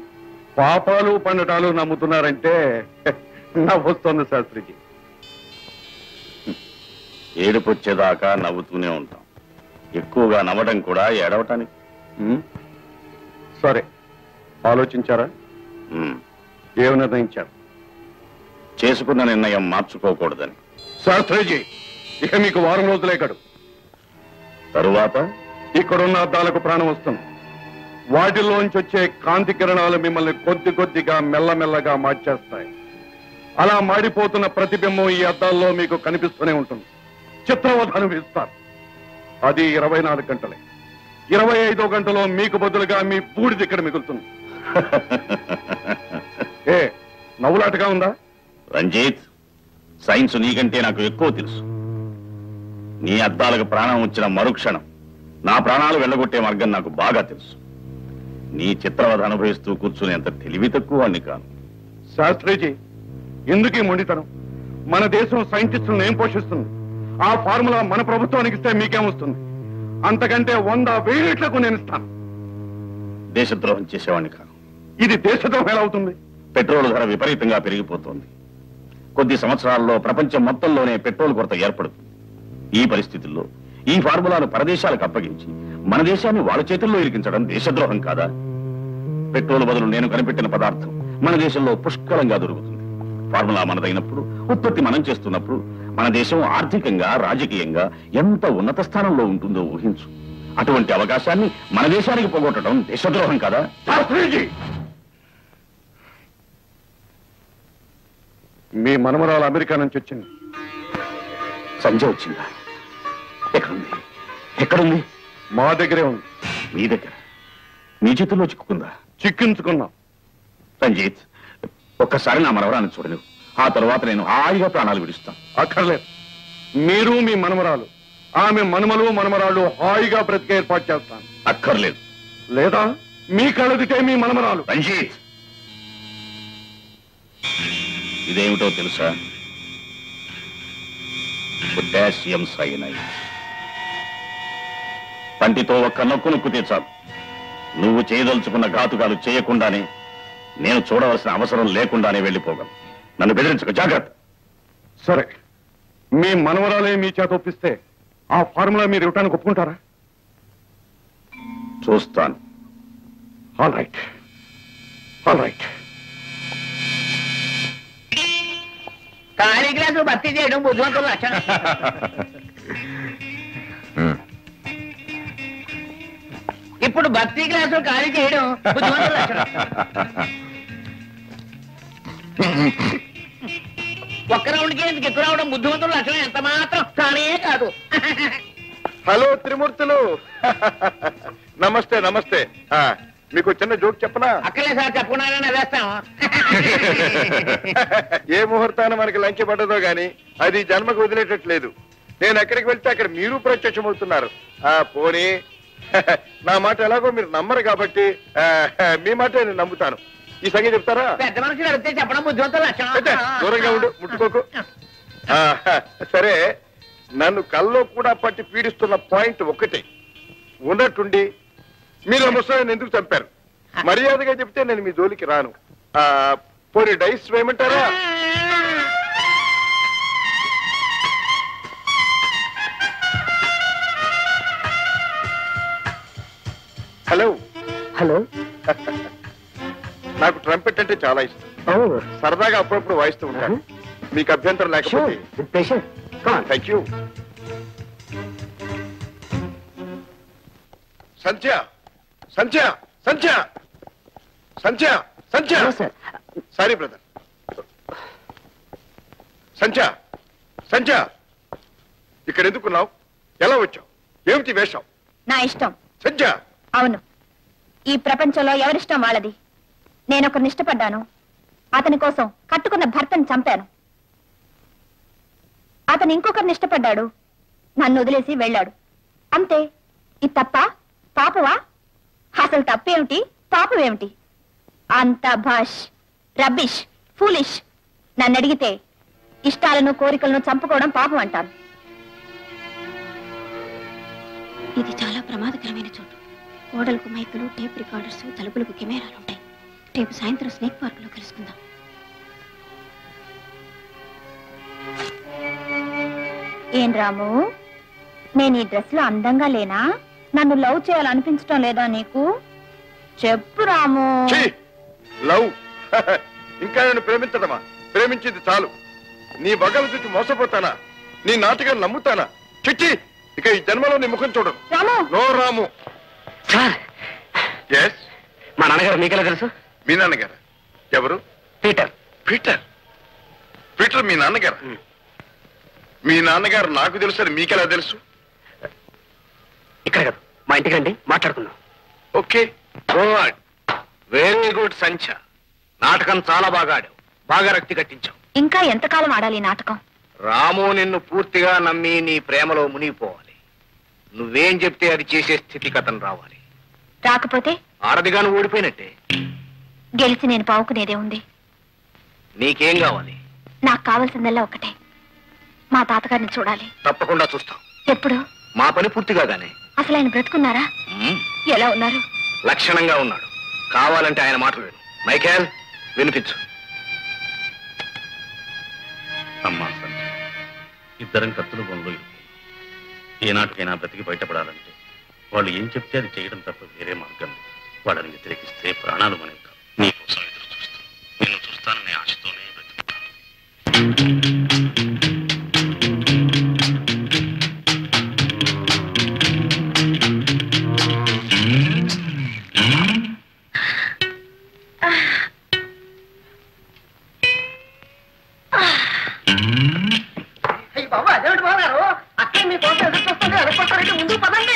పాపాలు పండటాలు నమ్ముతున్నారంటే నవ్వొస్తోంది శాస్త్రికి. ఏడుపు వచ్చేదాకా నవ్వుతూనే ఉంటాం. ఎక్కువగా నవ్వడం కూడా ఏడవటానికి. సరే, ఆలోచించారా? ఏమి నిర్ణయించారు? చేసుకున్న నిర్ణయం మార్చుకోకూడదని. శాస్త్రిజీ, ఇక మీకు వారం రోజులే గడు. తరువాత ఇక్కడున్న అద్దాలకు ప్రాణం వస్తుంది. వాటిలోంచి వచ్చే కాంతి కిరణాలు మిమ్మల్ని కొద్ది కొద్దిగా మెల్లమెల్లగా మార్చేస్తాయి. అలా మాడిపోతున్న ప్రతిబింబం ఈ అద్దాల్లో మీకు కనిపిస్తూనే ఉంటుంది. చిత్రవధ అనుభవిస్తారు. అది 24 గంటలే. 25వ గంటలో మీకు బదులుగా మీ బూడిది ఇక్కడ మిగులుతుంది. ఏ నవ్వులాటగా ఉందా? రంజిత్, సైన్స్ నీకంటే నాకు ఎక్కువ తెలుసు. నీ అద్దాలకు ప్రాణం వచ్చిన మరుక్షణం నా ప్రాణాలు వెళ్ళగొట్టే మార్గం నాకు బాగా తెలుసు. నీ చిత్రవధ అనుభవిస్తూ కూర్చునేంత తెలివి తక్కువ అని కాను. శాస్త్రిజీ, ఎందుకు ఈ మొండితనం? మన దేశం సైంటిస్టులను ఏం పోషిస్తుంది? ఆ ఫార్ములా మన ప్రభుత్వానికి ఇస్తే మీకేమొస్తుంది? అంతకంటే 100,000 రెట్లకు నేను ఇస్తాను. దేశద్రోహం చేసేవాడిని కాను. ఇది దేశద్రోహం ఎలా అవుతుంది? పెట్రోల్ ధర విపరీతంగా పెరిగిపోతోంది. కొద్ది సంవత్సరాల్లో ప్రపంచం మొత్తంలోనే పెట్రోల్ కొరత ఏర్పడుతుంది. ఈ పరిస్థితుల్లో ఈ ఫార్ములాను పరదేశాలకు అప్పగించి మన దేశాన్ని వాళ్ళ చేతుల్లో ఇరికించడం దేశద్రోహం కాదా? పెట్రోల్ బదులు నేను కనిపెట్టిన పదార్థం మన దేశంలో పుష్కలంగా దొరుకుతుంది. ఫార్ములా మనదైనప్పుడు, ఉత్పత్తి మనం చేస్తున్నప్పుడు మన దేశం ఆర్థికంగా, రాజకీయంగా ఎంత ఉన్నత స్థానంలో ఉంటుందో ఊహించు. అటువంటి అవకాశాన్ని మన దేశానికి పోగొట్టడం దేశద్రోహం కాదా? మీ మనమరాలు అమెరికా నుంచి వచ్చింది. సంజయ్ వచ్చిందా? ఎక్కడుంది? ఎక్కడుంది? మా దగ్గరే ఉంది. మీ దగ్గర? మీ చేతుల్లో చిక్కుకుందా? చిక్కించుకున్నాం. రంజిత్, ఒక్కసారి నా మనవరాన్ని చూడలేవు. ఆ తర్వాత నేను హాయిగా ప్రాణాలు విడుస్తాను. అక్కర్లేదు. మీరు మీ మనమరాలు, ఆమె మనుమలు మనమరాళ్ళు హాయిగా బ్రతికే ఏర్పాటు చేస్తాను. అక్కర్లేదు. లేదా మీ కళ్ళదిటే మీ మనమరాలు. రంజిత్, ఇదేమిటో తెలుసా? Potassium cyanide. పంటితో ఒక్క నొక్కు నొక్కితే చాలు. నువ్వు చేయదలుచుకున్న ఘాతుకాలు చేయకుండానే, నేను చూడవలసిన అవసరం లేకుండానే వెళ్ళిపోగలను. నన్ను బెదిరించక, జాగ్రత్త. సరే, మీ మనవరాలే మీ చేత ఒప్పిస్తే ఆ ఫార్ములా మీరు ఇవ్వటానికి ఒప్పుకుంటారా? చూస్తాను. All right, all right. ఖాళీ గ్లాసు భర్తీ చేయడం బుద్ధిమంతుల లక్షణం. ఇప్పుడు భర్తీ గ్లాసు ఖాళీ చేయడం బుద్ధిమంతుల లక్షణం. ఒక్క రౌండ్కి ఎందుకు ఎక్కువ రావడం బుద్ధిమంతుల లక్షణం ఎంత మాత్రం కానే కాదు. హలో త్రిమూర్తులు, నమస్తే నమస్తే. మీకు చిన్న జోక్ చెప్పనా? అక్కలే సార్, చెప్పుకున్నానని వేస్తాం. ఏ ముహూర్తాన మనకి లంచ్ పడ్డదో గాని అది జన్మకు వదిలేటట్లేదు. నేను ఎక్కడికి వెళ్తే అక్కడ మీరు ప్రత్యక్షమవుతున్నారు. పోనీ నా మాట ఎలాగో మీరు నమ్మరు కాబట్టి మీ మాట నేను నమ్ముతాను. ఈ సంగతి చెప్తారా? పెద్ద మనుషులు అడిగితే చెప్పడం బుద్ధిమంతుల లక్షణం. దూరంగా ఉండు, ముట్టుకోకు. సరే, నన్ను కల్లో కూడా పట్టి పీడిస్తున్న పాయింట్ ఒకటే. ఉన్నట్టుండి మీరు ముసలాన్ని ఎందుకు చంపారు? మర్యాదగా చెప్తే నేను మీ జోలికి రాను. పోనీ డైస్ వేయమంటారా? Hello hello. నాకు ట్రంపెట్ అంటే చాలా ఇష్టం. సరదాగా అప్పుడప్పుడు వాయిస్తూ ఉంటాను. మీకు అభ్యంతరం లేకపోతే. Thank you. Sandhya, Sandhya, Sandhya, Sandhya, Sandhya. Sorry brother. Sandhya, Sandhya, ఇక్కడ ఎందుకున్నావు? ఎలా వచ్చావు? ఏమిటి వేషం? నా ఇష్టం. సంధ్య. అవును, ఈ ప్రపంచంలో ఎవరిష్టం వాళ్ళది. నేనొకరిని ఇష్టపడ్డాను. అతని కోసం కట్టుకున్న భర్తను చంపాను. అతను ఇంకొకరిని ఇష్టపడ్డాడు. నన్ను వదిలేసి వెళ్ళాడు. అంతే. ఇది తప్ప? పాపవా? అసలు తప్పేమిటి, పాపమేమిటి? అంత భాష్, రబ్బిష్, ఫూలిష్. నన్ను అడిగితే ఇష్టాలను కోరికలను చంపుకోవడం పాపం అంటాను. ఇది చాలా ప్రమాదకరమైన చోటు. గోడలకు మైకులు, టేప్ రికార్డర్స్, తలుపులకు కెమెరాలు ఉంటాయి. రేపు సాయంత్రం స్నేక్ పార్క్ లో కలుసుకుందాం. ఏం రాము, నేను ఈ డ్రెస్ లో అందంగా లేనా? నన్ను లవ్ చేయాలనిపించటం లేదా నీకు? చెప్పు రాము. లవ్ ఇంకా నేను ప్రేమించడమా? ప్రేమించింది చాలు. నీ బగలు చుట్టూ మోసపోతానా? నీ నాటకాలు నమ్ముతానా? చిచ్చి, ఇక ఈ జన్మలో నీ ముఖం చూడను. నో రాము. ఎస్, మా నాన్నగారు మీకెలా తెలుసు? మీ నాన్నగారు ఎవరు? పీటర్. పీటర్? పీటర్ మీ నాన్నగారు? మీ నాన్నగారు నాకు తెలుసు అని మీకెలా తెలుసు? ఇక్కడ కాదు, మా ఇంటికి రండి, మాట్లాడుకుందాం. ఓకే, గుడ్, వెరీ గుడ్ సంచ. నాటకం చాలా బాగా ఆడావు, బాగా రక్తి కట్టించావు. ఇంకా ఎంతకాలం ఆడాలి నాటకం? రాము నిన్ను పూర్తిగా నమ్మి నీ ప్రేమలో మునిగిపోవాలి. నువ్వేం చెప్తే అది చేసే స్థితిగతం రావాలి. రాకపోతే ఆడదిగా నువ్వు ఓడిపోయినట్టే. గెలిచి నేను పావుకునేదే ఉంది. నీకేం కావాలి? నాకు కావాల్సిందల్లా ఒకటే, మా తాతగారిని చూడాలి. తప్పకుండా చూస్తాం. ఎప్పుడు? మా పని పూర్తిగానే. అసలు ఆయన బ్రతుకున్నారా? ఎలా ఉన్నారు? లక్షణంగా ఉన్నాడు. కావాలంటే ఆయన మాటలు విను. మైకేల్, వినిపించు. అమ్మా సంజయ్, ఇద్దరం కత్తుల బొమ్మలో ఇరుకు. ఏనాటికైనా బ్రతికి బయటపడాలంటే వాళ్ళు ఏం చెప్తే అది చేయడం తప్ప వేరే మార్గం లేదు. వాళ్ళని వ్యతిరేకిస్తే ప్రాణాలు మనకి కాదు. నీకోసం ఎదురు చూస్తాను. నిన్ను చూస్తాననే ఆశతోనే బ్రతుకుతాను. బాబు, అదేమిటి బాగారు? అక్కడ మీ కోసం ఎదురు చూస్తుంది, అనుకుంటారంటే ముందు పదండి.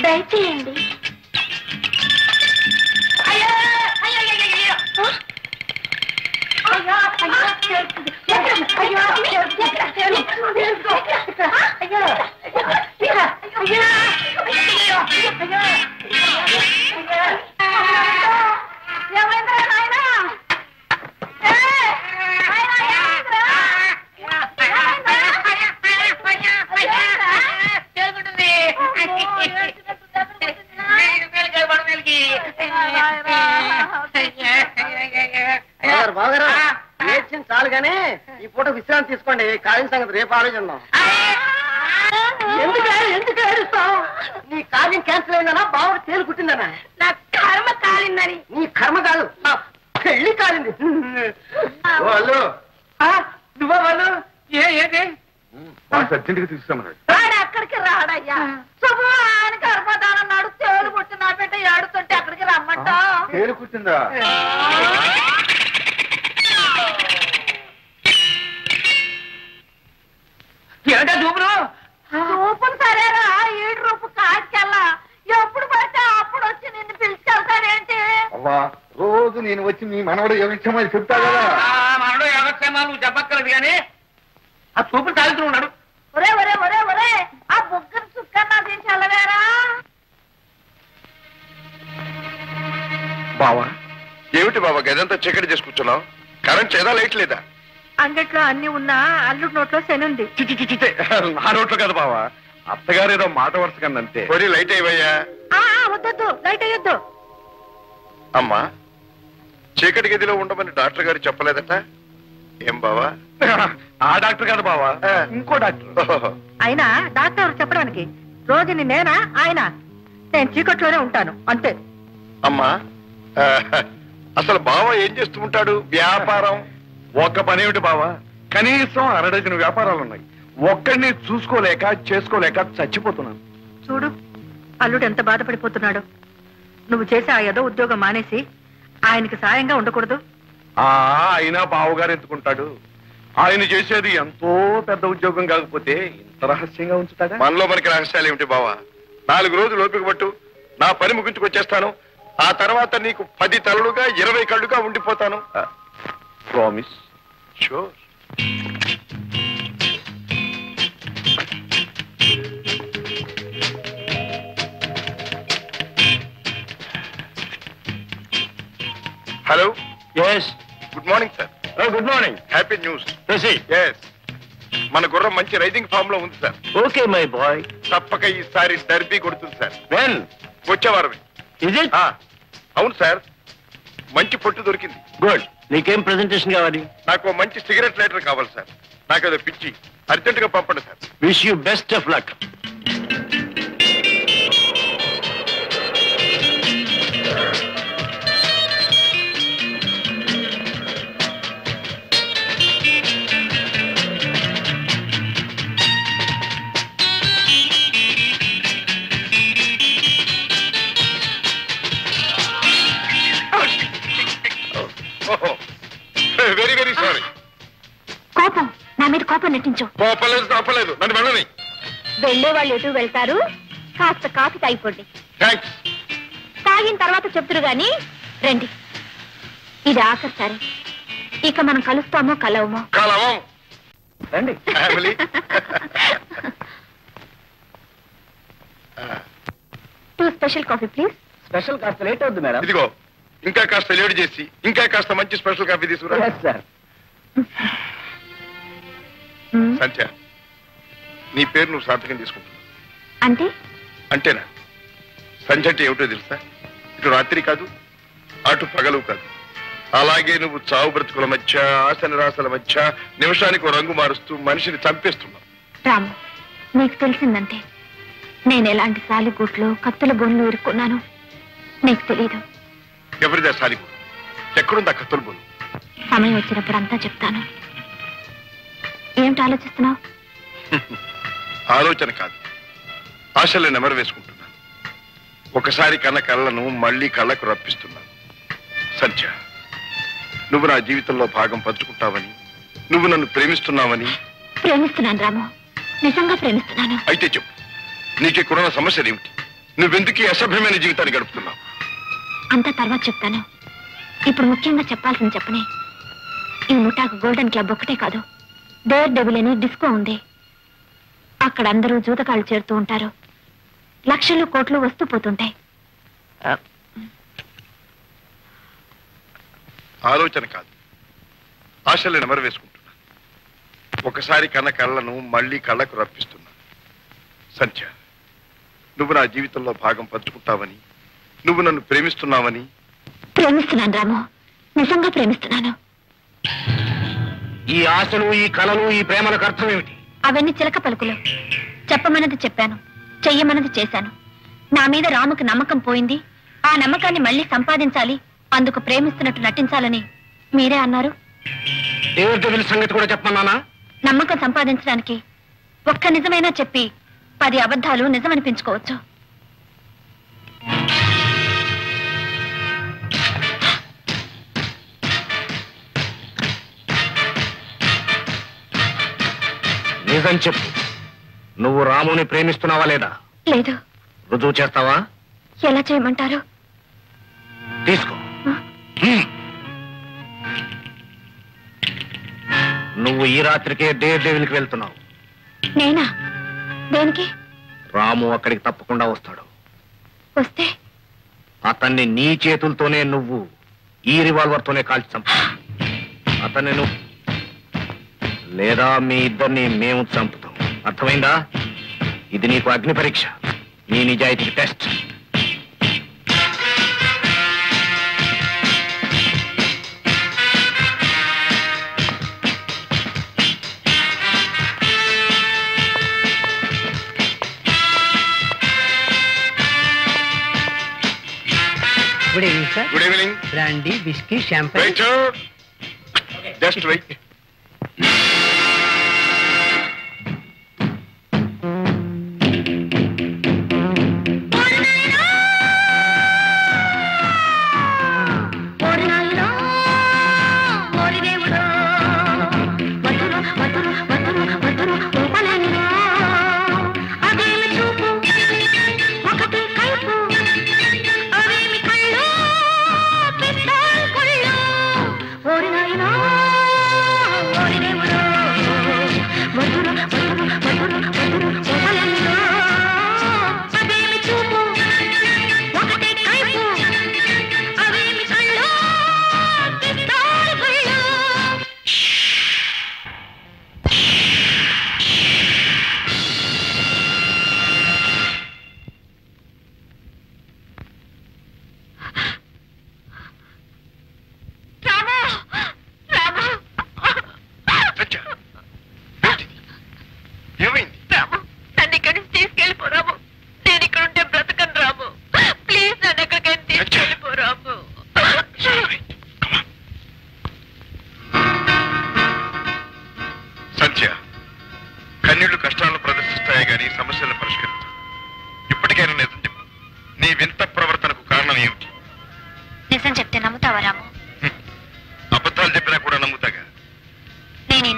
దయచేయండి. బాగారు ఏడ్చింది చాలు గానీ ఈ పూట విశ్రాంతి తీసుకోండి. కాలిన సంగతి రేపు ఆలోచిద్దాం. ఎందుకు ఏడుస్తావు? నీ కార్యం క్యాన్సిల్ అయిందనా? బావుడు తేలు కుట్టిందనా? నా కర్మ కాలిందని. నీ కర్మ కాదు, నా పెళ్లి కాలింది. వాళ్ళు నువ్వా వాళ్ళు? ఏంటి అర్జెంట్గా తీసుకురామన్నాడు. వాడు అక్కడికి రాడయ్యా. శుభం ఆయన గర్భధానన్నాడు, తేలు పుట్టి నా బిడ్డ ఏడుతుంటే అక్కడికి రమ్మంటా. తేలు కుట్టిందా? ఏంటా చూపులు? రూపులు సరేరా, ఏడు రూపు కాటికెళ్ళా. ఎప్పుడు పడితే అప్పుడు వచ్చి నిన్ను పిలుచుకెళ్తానేంటి? అవ్వా, రోజు నేను వచ్చి మీ మనవడు యోగించమని చెప్తా కదా. మనలో యోగక్షేమా నువ్వు చెప్పక్కర్లేదు కానీ ఆ చూపులు తాగుతూ ఉన్నాడు. ఒరే ఒరే ఒరే ఒరే, ఆ బుగ్గను చుక్కన్నా తీసి వెళ్ళవేరా. బావా, ఏమిటి బావా గదంతా చీకటి చేసి కూర్చున్నావు? కరెంట్ చేదా, లైట్ లేదా? అంగట్లో అన్ని ఉన్నా అల్లుడి నోట్లో శనుంది. చిచి, నా నోట్లో కదా బావా, అత్తగారు ఏదో మాట వరుస కందంతే. కొరి లైట్ అయ్యా. వద్దొద్దు, లైట్ అయ్యొద్దు. అమ్మా, చీకటి గదిలో ఉండమని డాక్టర్ గారు చెప్పలేదట? ఏం బావా? ఆ డాక్టర్ కాదు బావా, ఇంకో డాక్టర్. అయినా డాక్టర్ చెప్పడానికి రోజుని నేనా ఆయన? నేను చీకట్లోనే ఉంటాను అంతే. అమ్మా, అసలు బావ ఏం చేస్తూ ఉంటాడు? వ్యాపారం. ఒక్క పని ఏమిటి బావా, కనీసం 6 డజన్ వ్యాపారాలు ఉన్నాయి. ఒక్కడిని చూసుకోలేక చేసుకోలేక చచ్చిపోతున్నాను. చూడు అల్లుడు ఎంత బాధపడిపోతున్నాడు. నువ్వు చేసే ఆ ఏదో ఉద్యోగం మానేసి ఆయనకి సాయంగా ఉండకూడదు? అయినా బావగారు ఎందుకుంటాడు? ఆయన చేసేది ఎంతో పెద్ద ఉద్యోగం కాకపోతే ఇంత రహస్యంగా ఉంచుతాడా? మనలో మనకి రహస్యాలు ఏమిటి బావా? 4 రోజులు ఓపిక పట్టు, నా పని ముగించుకొచ్చేస్తాను. ఆ తర్వాత నీకు 10 తలలుగా 20 కళ్ళుగా ఉండిపోతాను. Promise? Sure. Hello yes good morning sir. Good morning. Happy news. Proceed. Yes, మన గుర్రం మంచి రైడింగ్ ఫామ్ లో ఉంది సార్. Okay my boy. తప్పక ఈసారి డర్బీ కొడుతుంది సార్. వెల్ వచ్చే వారమే. Is it? అవును సార్, మంచి పొట్టు దొరికింది. గుడ్. నీకేం ప్రెజెంటేషన్ కావాలి? నాకు మంచి సిగరెట్ లైటర్ కావాలి సార్. నాకేదో పిచ్చి, అర్జెంట్ గా పంపండి sir. Wish you best of luck. Very very sorry. కోపం నా మీద కోపం నటించు. తప్పలేదు, నన్ను వెళ్ళని. వెళ్ళే వాళ్ళు ఎటు వెళ్తారు? కాస్త కాఫీ తాగిపోండి. థ్యాంక్స్. తాగిన తర్వాత చెప్తురు గాని రండి. ఇది ఆఖరిసారి. ఇక మనం కలుస్తామో కలవమో. కలవం. రండి. Family. Two special coffee please. Special కాస్త లేట్ అవుతుంది మేడం. ఇదిగో ఇంకా కాస్త లేట్ చేసి ఇంకా కాస్త మంచి స్పెషల్ కాఫీ తీసుకురా. సార్. సంధ్య, నీ పేరు నువ్వు సార్థకం తీసుకుంటున్నావు అంటే అంటేనా? సంధ్య అంటే ఏమిటో తెలుసా? ఇటు రాత్రి కాదు, అటు పగలు కాదు. అలాగే నువ్వు చావు బ్రతుకుల మధ్య, ఆశ నిరాశల మధ్య నిమిషానికి రంగు మారుస్తూ మనిషిని చంపేస్తున్నావు. రాము, నీకు తెలిసిందంటే నేను ఎలాంటి సాలిగూట్లు కత్తుల బొన్లు ఇరుక్కున్నాను నీకు తెలీదు. ఎవరిదా సాలిగూడు? ఎక్కడుందా కత్తుల బొన్ను? సమయం వచ్చినప్పుడు అంతా చెప్తాను. ఏమిటి ఆలోచిస్తున్నావు? ఆలోచన కాదు, ఆశలు నెమరు వేసుకుంటున్నాను. ఒకసారి కన్న కళ్ళను మళ్ళీ కళ్ళకు రప్పిస్తున్నాను. సంధ్య, నువ్వు నా జీవితంలో భాగం పంచుకుంటావని, నువ్వు నన్ను ప్రేమిస్తున్నావని. ప్రేమిస్తున్నాను రాము, నిజంగా ప్రేమిస్తున్నాను. అయితే చెప్పు, నీకెక్కడున్న సమస్యలు ఏమిటి? నువ్వెందుకు ఈ అసభ్యమైన జీవితాన్ని గడుపుతున్నావు? అంతా తర్వాత చెప్తాను. ఇప్పుడు ముఖ్యంగా చెప్పాల్సింది చెప్పనే. ఈ ముఠాకు గోల్డెన్ క్లబ్ ఒక్కటే కాదు, డేర్ డెవిల్ అని డిస్కో ఉంది. అక్కడ అందరూ జూతకాళ్ళు చేరుతూ ఉంటారు. లక్షలు కోట్లు వస్తూ పోతుంటాయి. ఆలోచన కాదు, ఆశలు నెమరు వేసుకుంటున్నా. ఒకసారి కన్న కళ్ళను మళ్ళీ కళ్ళకు రప్పిస్తున్నా. సంధ్య, నువ్వు నా జీవితంలో భాగం పంచుకుంటావని, నువ్వు నన్ను ప్రేమిస్తున్నావని. ప్రేమిస్తున్నాను రాము, నిజంగా ప్రేమిస్తున్నాను. ఈ ఆశలు, ఈ కళలు, ఈ ప్రేమలకు అర్థం ఏమిటి? అవన్నీ చిలక పలుకులు. చెప్పమన్నది చెప్పాను, చెయ్యమన్నది చేశాను. నా మీద రాముకి నమ్మకం పోయింది. ఆ నమ్మకాన్ని మళ్ళీ సంపాదించాలి, అందుకు ప్రేమిస్తున్నట్టు నటించాలని మీరే అన్నారు. డేర్ డెవిల్ సంగతి కూడా చెప్పమన్నానా? నమ్మకం సంపాదించడానికి ఒక్క నిజమైనా చెప్పి 10 అబద్ధాలు నిజమనిపించుకోవచ్చు. నిజం చెప్పు, నువ్వు రాముని ప్రేమిస్తున్నావా లేదా? లేదు. రుజువు చేస్తావా? ఎలా చేయమంటారు? తీసుకో. నువ్వు ఈ రాత్రికే డేర్ డెవిల్కి వెళ్తున్నావు. నేనా? దేనికి? రాము అక్కడికి తప్పకుండా వస్తాడు. వస్తే అతన్ని నీ చేతులతోనే నువ్వు ఈ రివాల్వర్తోనే కాల్చి చంపు. అతన్ని నువ్వు లేదా మీ ఇద్దరిని మేము చంపుతాం. అర్థమైందా? ఇది నీకు అగ్ని పరీక్ష, నీ నిజాయితీకి test. Good evening sir. Good evening. Brandy, biscuit, champagne. Wait, just wait. ఓరి నాయనా, ఓరి దేవుడా.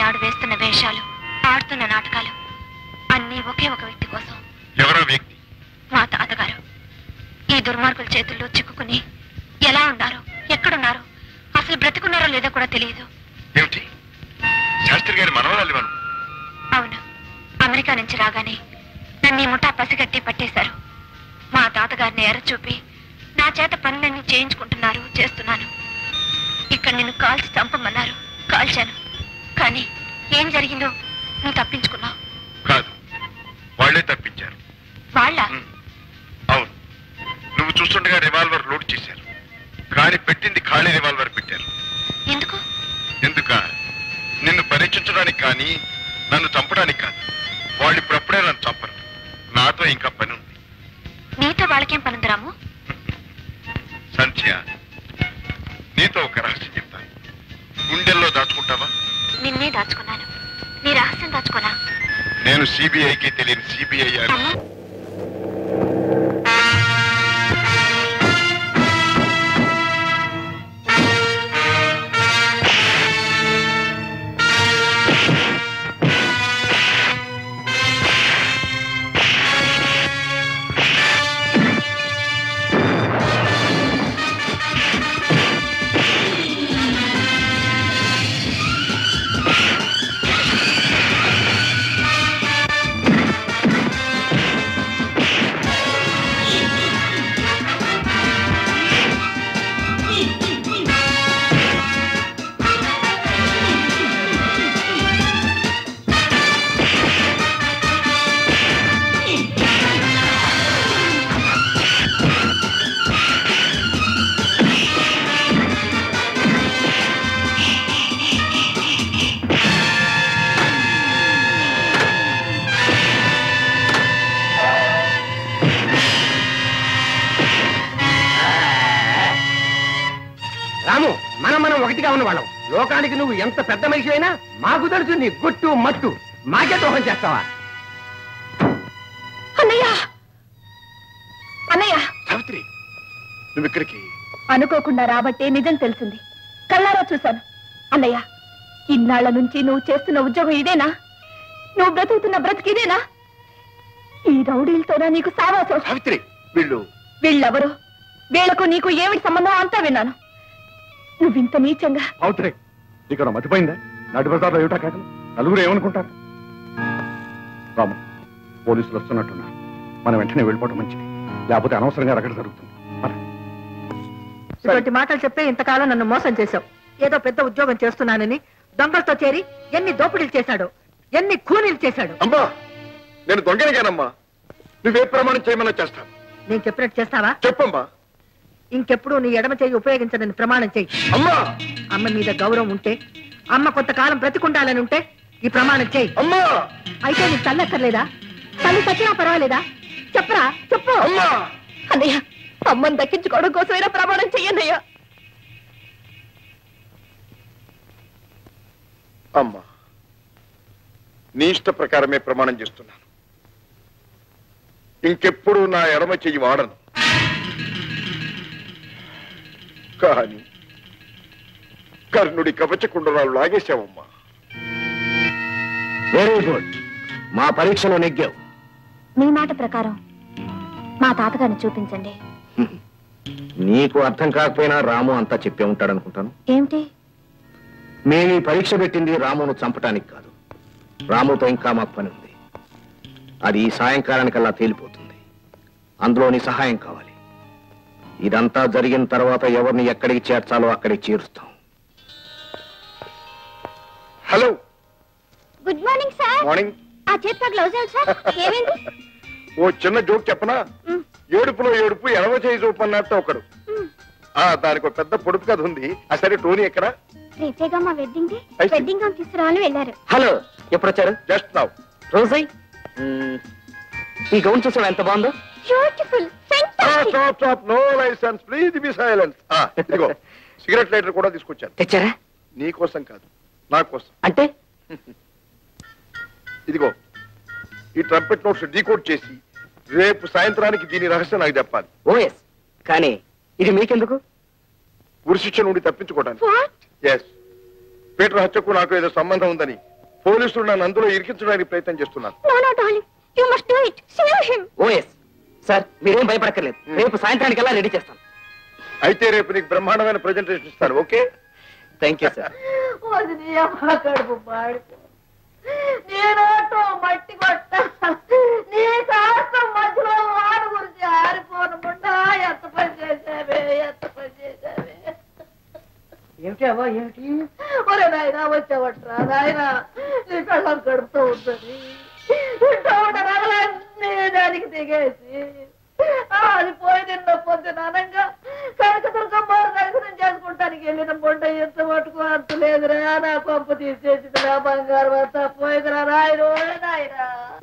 వాడు వేస్తున్న వేషాలు, ఆడుతున్న నాటకాలు అన్నీ ఒకే ఒక వ్యక్తి కోసం. ఎవరో వ్యక్తి? మా తాతగారు. ఈ దుర్మార్గుల చేతుల్లో చిక్కుకుని ఎలా ఉన్నారు, ఎక్కడున్నారు, అసలు బ్రతికున్నారో లేదో కూడా తెలియదు. ఏమిటి? శాస్త్రి గారి మనవరాలి మనం? అవును. అమెరికా నుంచి రాగానే నన్ను ఈ ముఠా పసిగట్టి పట్టేశారు. మా తాతగారిని ఎర్ర చూపి నా చేత పనులన్నీ చేయించుకుంటున్నారు, చేస్తున్నాను. ఇక్కడ నిన్ను కాల్చి చంపమన్నారు, కాల్చాను. కానీ ఏం జరిగిందో నువ్వు తప్పించుకున్నావు. కాదు, వాళ్లే తప్పించారు. వాళ్ళ? అవును. నువ్వు చూస్తుండగా రివాల్వర్ లోడ్ చేశారు, కానీ పెట్టింది ఖాళీ రివాల్వర్ పెట్టారు. ఎందుకు? ఎందుక? నిన్ను పరీక్షించడానికి కానీ నన్ను చంపడానికి కాదు. వాళ్ళు ఇప్పుడప్పుడే నన్ను చంపరు. నాతో ఇంకా పని ఉంది. నీతో వాళ్ళకేం పనుంది రాము? సంధ్య, నీతో ఒక రహస్యం చెప్తాను. గుండెల్లో దాచుకుంటావా? నిన్నే దాచుకున్నాను. నీ రహస్యం దాచుకోనా? నేను సిబిఐకి తెలియని సిబిఐ. రాము, మనం ఒకటిగా ఉన్నవాళ్ళం. లోకానికి నువ్వు ఎంత పెద్ద మనిషి అయినా మాకు తెలుసు నీ గుట్టు మట్టు. మాకే దోహం చేస్తావా? అన్నయ్య! అన్నయ్య! సావిత్రి, నువ్వు ఇక్కడికి అనుకోకుండా రాబట్టే నిజం తెలిసింది. కళ్ళారా చూశాను. అన్నయ్య, ఇన్నాళ్ల నుంచి నువ్వు చేస్తున్న ఉద్యోగం ఇదేనా? నువ్వు బ్రతుకుతున్న బ్రతికిదేనా? ఈ రౌడీలతోనా నీకు సావాసం? సావిత్రి, వీళ్ళెవరు? వీళ్లకు నీకు ఏమిటి సంబంధం అంతా విన్నాను. నువ్వింత నీచంగా... అవుతురే, ఇక్కడ మతిపోయిందా? నడి బజార్లో ఏమిటా కేకలు? నలుగురు ఏమనుకుంటారు? రాము, పోలీసులు వస్తున్నట్టున్నారు. మనం వెంటనే వెళ్ళిపోవటం మంచిది, లేకపోతే అనవసరంగా రగడ జరుగుతుంది. ఇటువంటి మాటలు చెప్పే ఇంతకాలం నన్ను మోసం చేశావు. ఏదో పెద్ద ఉద్యోగం చేస్తున్నానని దొంగలతో చేరి ఎన్ని దోపిడీలు చేశాడు, ఎన్ని కూనీలు చేశాడు. అమ్మా, నేను దొంగనిగానమ్మా. నువ్వే ప్రమాణం చేయమన్నా చేస్తాను. నేను చెప్పినట్టు చేస్తావా? చెప్పమ్మా. ఇంకెప్పుడు నీ ఎడమ చేయి ఉపయోగించదని ప్రమాణం చెయ్యి. అమ్మా! అమ్మ మీద గౌరవం ఉంటే, అమ్మ కొంతకాలం బ్రతికుండాలని ఉంటే ఈ ప్రమాణం చెయ్యి. అమ్మా! అయితే నీ తల్లక్కర్లేదా? తల్లి చచ్చినా పర్వాలేదా? చెప్పరా, చెప్పు. అన్నయ్య, అమ్మని దక్కించుకోవడం కోసమైనా ప్రమాణం చెయ్యన్నయ్యా. అమ్మా, నీ ఇష్ట ప్రకారమే ప్రమాణం చేస్తున్నాను. ఇంకెప్పుడు నా ఎడమ చెయ్యి వాడను. కానీ కర్ణుడి కవచకుండరాలు లాగేశావమ్మా. వెరీ గుడ్, మా పరీక్షలో నెగ్గావు. మీ మాట ప్రకారం మా తాతగారిని చూపించండి. నీకు అర్థం కాకపోయినా రాము అంతా చెప్పే ఉంటాడనుకుంటాను. ఏమిటి? మేము ఈ పరీక్ష పెట్టింది రామును చంపటానికి కాదు. రాముతో ఇంకా మాకు పని ఉంది. అది ఈ సాయంకాలానికల్లా తేలిపోతుంది. అందులో నీ సహాయం కావాలి. ఇదంతా జరిగిన తర్వాత ఎవరిని ఎక్కడికి చేర్చాలో అక్కడికి చేరుస్తాం. Hello. Good morning sir. Morning. ఆ చేతితో గ్లౌజ్ సార్. ఏమైంది? ఓ చిన్న జోక్ చెప్పనా? ఏడుపులో ఏడుపు ఎడవ చేయి చూపు అన్నట్టు ఒకడు. దానికి ఒక పెద్ద పొడుపు కథ ఉంది. సరే, టోనీ ఎక్కడ? రేపేగా మా వెడ్డింగ్ డే. వెడ్డింగ్ గౌన్ తీసుకురావాలని వెళ్ళారు. హలో, ఎప్పుడు వచ్చారు? Just now. రోజై, ఈ గౌన్ చూసావా ఎంత బాగుందో? Beautiful, stop, no licence, please be silent. ఇదిగో సిగరెట్ లైటర్ కూడా తీసుకొచ్చాను. తెచ్చారా? నీ కోసం కాదు, నా కోసం. అంటే ఇదిగో ఈ ట్రంపెట్ నోట్స్ డీకోడ్ చేసి రేపు సాయంత్రానికి దీని రహస్యం నాకు చెప్పాలి. ఓఎస్, కానీ ఇది మీకెందుకు? ఉరిశిక్ష నుండి తప్పించుకోవడానికి. ఎస్, పీటర్ హత్యకు నాకు ఏదో సంబంధం ఉందని పోలీసులు నన్ను అందులో ఇరికించడానికి ప్రయత్నం చేస్తున్నారు. No no darling, you must do it. Save him. Oh yes sir, మీరేం భయపడక్కర్లేదు. రేపు సాయంత్రానికల్లా రెడీ చేస్తాను. అయితే రేపు నీకు బ్రహ్మాండమైన ప్రెజెంటేషన్ ఇస్తాను. Okay, thank you sir. కడుపు మాడిపో, నేనోటో మట్టి కొట్ట, నీ శాస్త్రం మధ్యలో వాడు గురించి ఆరిపోనకుండా ఎంత పని చేసావే, ఎంత పని చేసావే. ఏమిటి అవ్వ, ఏమిటి? ఒరే నాయనా, వచ్చావట్రా నాయనా, నీ కళ్ళం కడుపుతూ ఉందని ఇంట్లో ఉన్న నగలన్నీ దానికి దిగేసి అది పోయి నిన్న పొద్దున అనంగా కనకదుర్గమ్మ దర్శనం చేసుకుంటానికి వెళ్ళిన బొండ ఎంత మటుకు అంత లేదురా, నా పంపు తీసేసింది, నా బంగారం అంతా పోయిందిరా నాయన నాయన.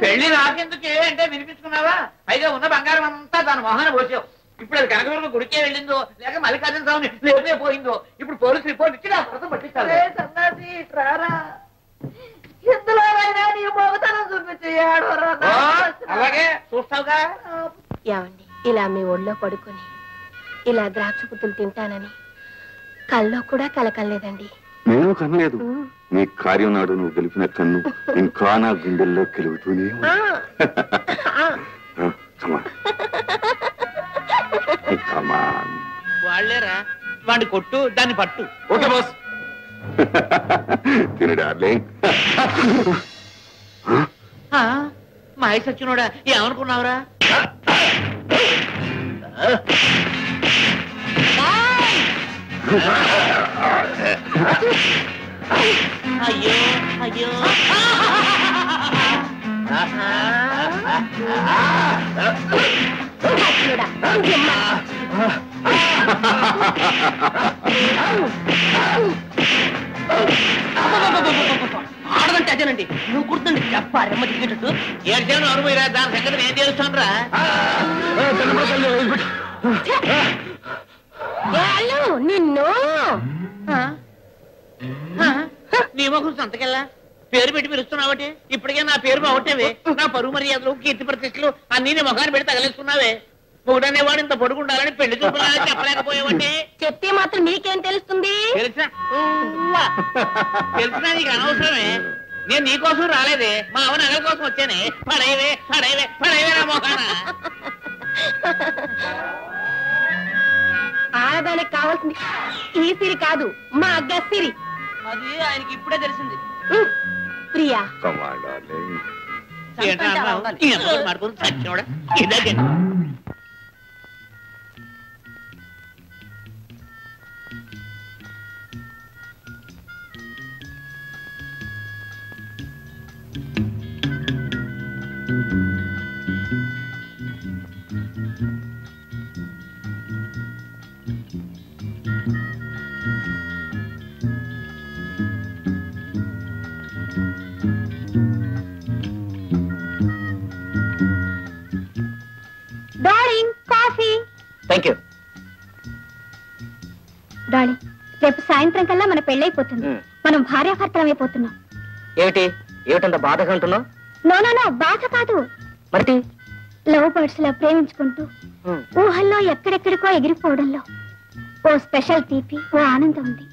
పెళ్లి నాకెందుకే అంటే వినిపించుకున్నావా? పైగా ఉన్న బంగారం అంతా దాని మొహాన్ని పోసావు. ఇప్పుడు అది కనకదుర్గ గుడికే వెళ్ళిందో లేక మల్లికార్జున స్వామిని లేపే పోయిందో. ఇప్పుడు పోలీసు రిపోర్ట్ ఇచ్చి నా భర్త పట్టించాలి. సన్నాసి రారా, ఇందులోనైనా నీ మొగతనం చూపించి ఏడవరా. అలాగే చూస్తావుగా. ఏమండి, ఇలా మీ ఒళ్ళో పడుకొని ఇలా ద్రాక్ష పుత్తులు తింటానని కల్లో కూడా కలకలేదండి. నేను కనలేదు. నీ కార్యం నాడు నువ్వు గెలిపిన కన్ను ఇంకా నా గుండెల్లో కెలుగుతూనే వాళ్లేరా, వాడిని కొట్టు, దాన్ని పట్టు. Okay boss. తినడాలే మాయ సచ్చినోడా, ఏమనుకున్నావురా? అయ్యో అయ్యో, ఆడదంటే అదేనండి. నువ్వు గుర్తుండి చెప్పారమ్మ దిగేటట్టు ఏడ్చాను అరువురా. దాని సంగతి నేను తెలుస్తాను రా. నిన్ను నీ మొహం సంతకెళ్ళా పేరు పెట్టి పిలుస్తున్నావటే. ఇప్పటికే నా పేరు బాగొట్టేవే. నా పరువు మర్యాదలు, కీర్తి ప్రతిష్టలు అన్ని నీ మొఖాన్ని పెట్టి తగలేసుకున్నావే. ఒకటనేవాడు ఇంత పొడుగుండాలని పెళ్లి చూపులా చెప్పలేకపోయావంటే. చెప్తే మాత్రం నీకేం తెలుస్తుంది? తెలిసినా నీకు అనవసరమే. నేను నీకోసం రాలేదే, మా అవ నగల కోసం వచ్చానే. పడేవే పడేవే పడేవే నా మొఖాన. ఆడదానికి కావాల్సింది ఈ సిరి కాదు, మా గసిరి. అది ఆయనకి ఇప్పుడే తెలిసింది. ప్రియా మాడుకుని చచ్చినోడా ఇదే. Darling, coffee. Thank you. Darling, రేపు సాయంత్రం కల్లా మన పెళ్ళైపోతుంది. మనం భార్యాభర్తలం అయిపోతున్నాం. ఏమిటి ఏమిటంత బాధగా ఉంటున్నావు? నో నో నో, బాధ కాదు. మరి లవ్ బర్డ్స్ లా ప్రేమించుకుంటూ ఊహల్లో ఎక్కడెక్కడికో ఎగిరిపోవడంలో ఓ స్పెషల్ తీపి, ఓ ఆనందం ఉంది.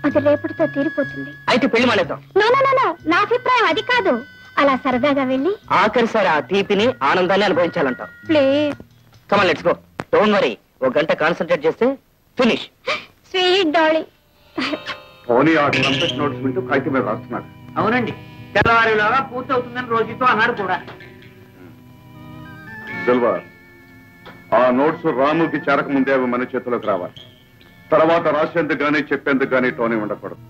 అది రేపటితో తీరిపోతుంది. అయితే పెళ్లి మానేద్దాం. నో నో నో నో, నా అభిప్రాయం అది కాదు. అలా సరదాగా వెళ్ళి ఆఖరిసారి ఆ తీపిని ఆనందాన్ని అనుభవించాలంటావు. Please come on, let's go. Don't worry, ఒక గంట కాన్సంట్రేట్ చేస్తే ఫినిష్. Sweet darling. పోనీ ఆ ట్రంపెట్ నోట్స్ వింటూ కాగితం మీద రాస్తున్నాడు. అవునండి, తెల్లవారిలాగా పూర్తి అవుతుందని రోజుతో అన్నాడు కూడా. సిల్వా, ఆ నోట్స్ రాముకి చేరక ముందే అవి మన చేతిలోకి రావాలి. తర్వాత రాసేందుకు గానీ చెప్పేందుకు గానీ టోనీ ఉండకూడదు.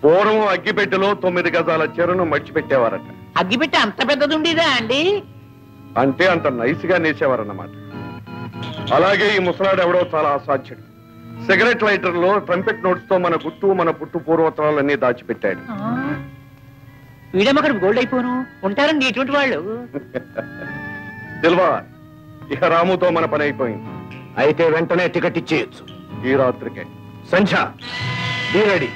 పూర్వం అగ్గిపెట్టెలో 9 గజాల చెరును మడిచిపెట్టేవారట. అగ్గిపెట్టి అంత పెద్దది ఉండేదా అండి? అంటే అంత నైస్ గా నేసేవారన్నమాట. అలాగే ఈ ముసలాడు ఎవడో చాలా అసాధ్యుడు. సిగరెట్ లైటర్ లో ట్రంపెట్ నోట్స్ తో మన గుట్టు మన పుట్టు పూర్వోత్తరాలన్నీ దాచిపెట్టాడు. వీడేమక్కడ గోల్డ్ అయిపోను ఉంటారండి ఇటువంటి వాళ్ళు. సిల్వా, ఇక రాముతో మన పని అయిపోయింది. అయితే వెంటనే టికెట్ ఇచ్చేయచ్చు. ఈ రాత్రికే. Sandhya, be ready.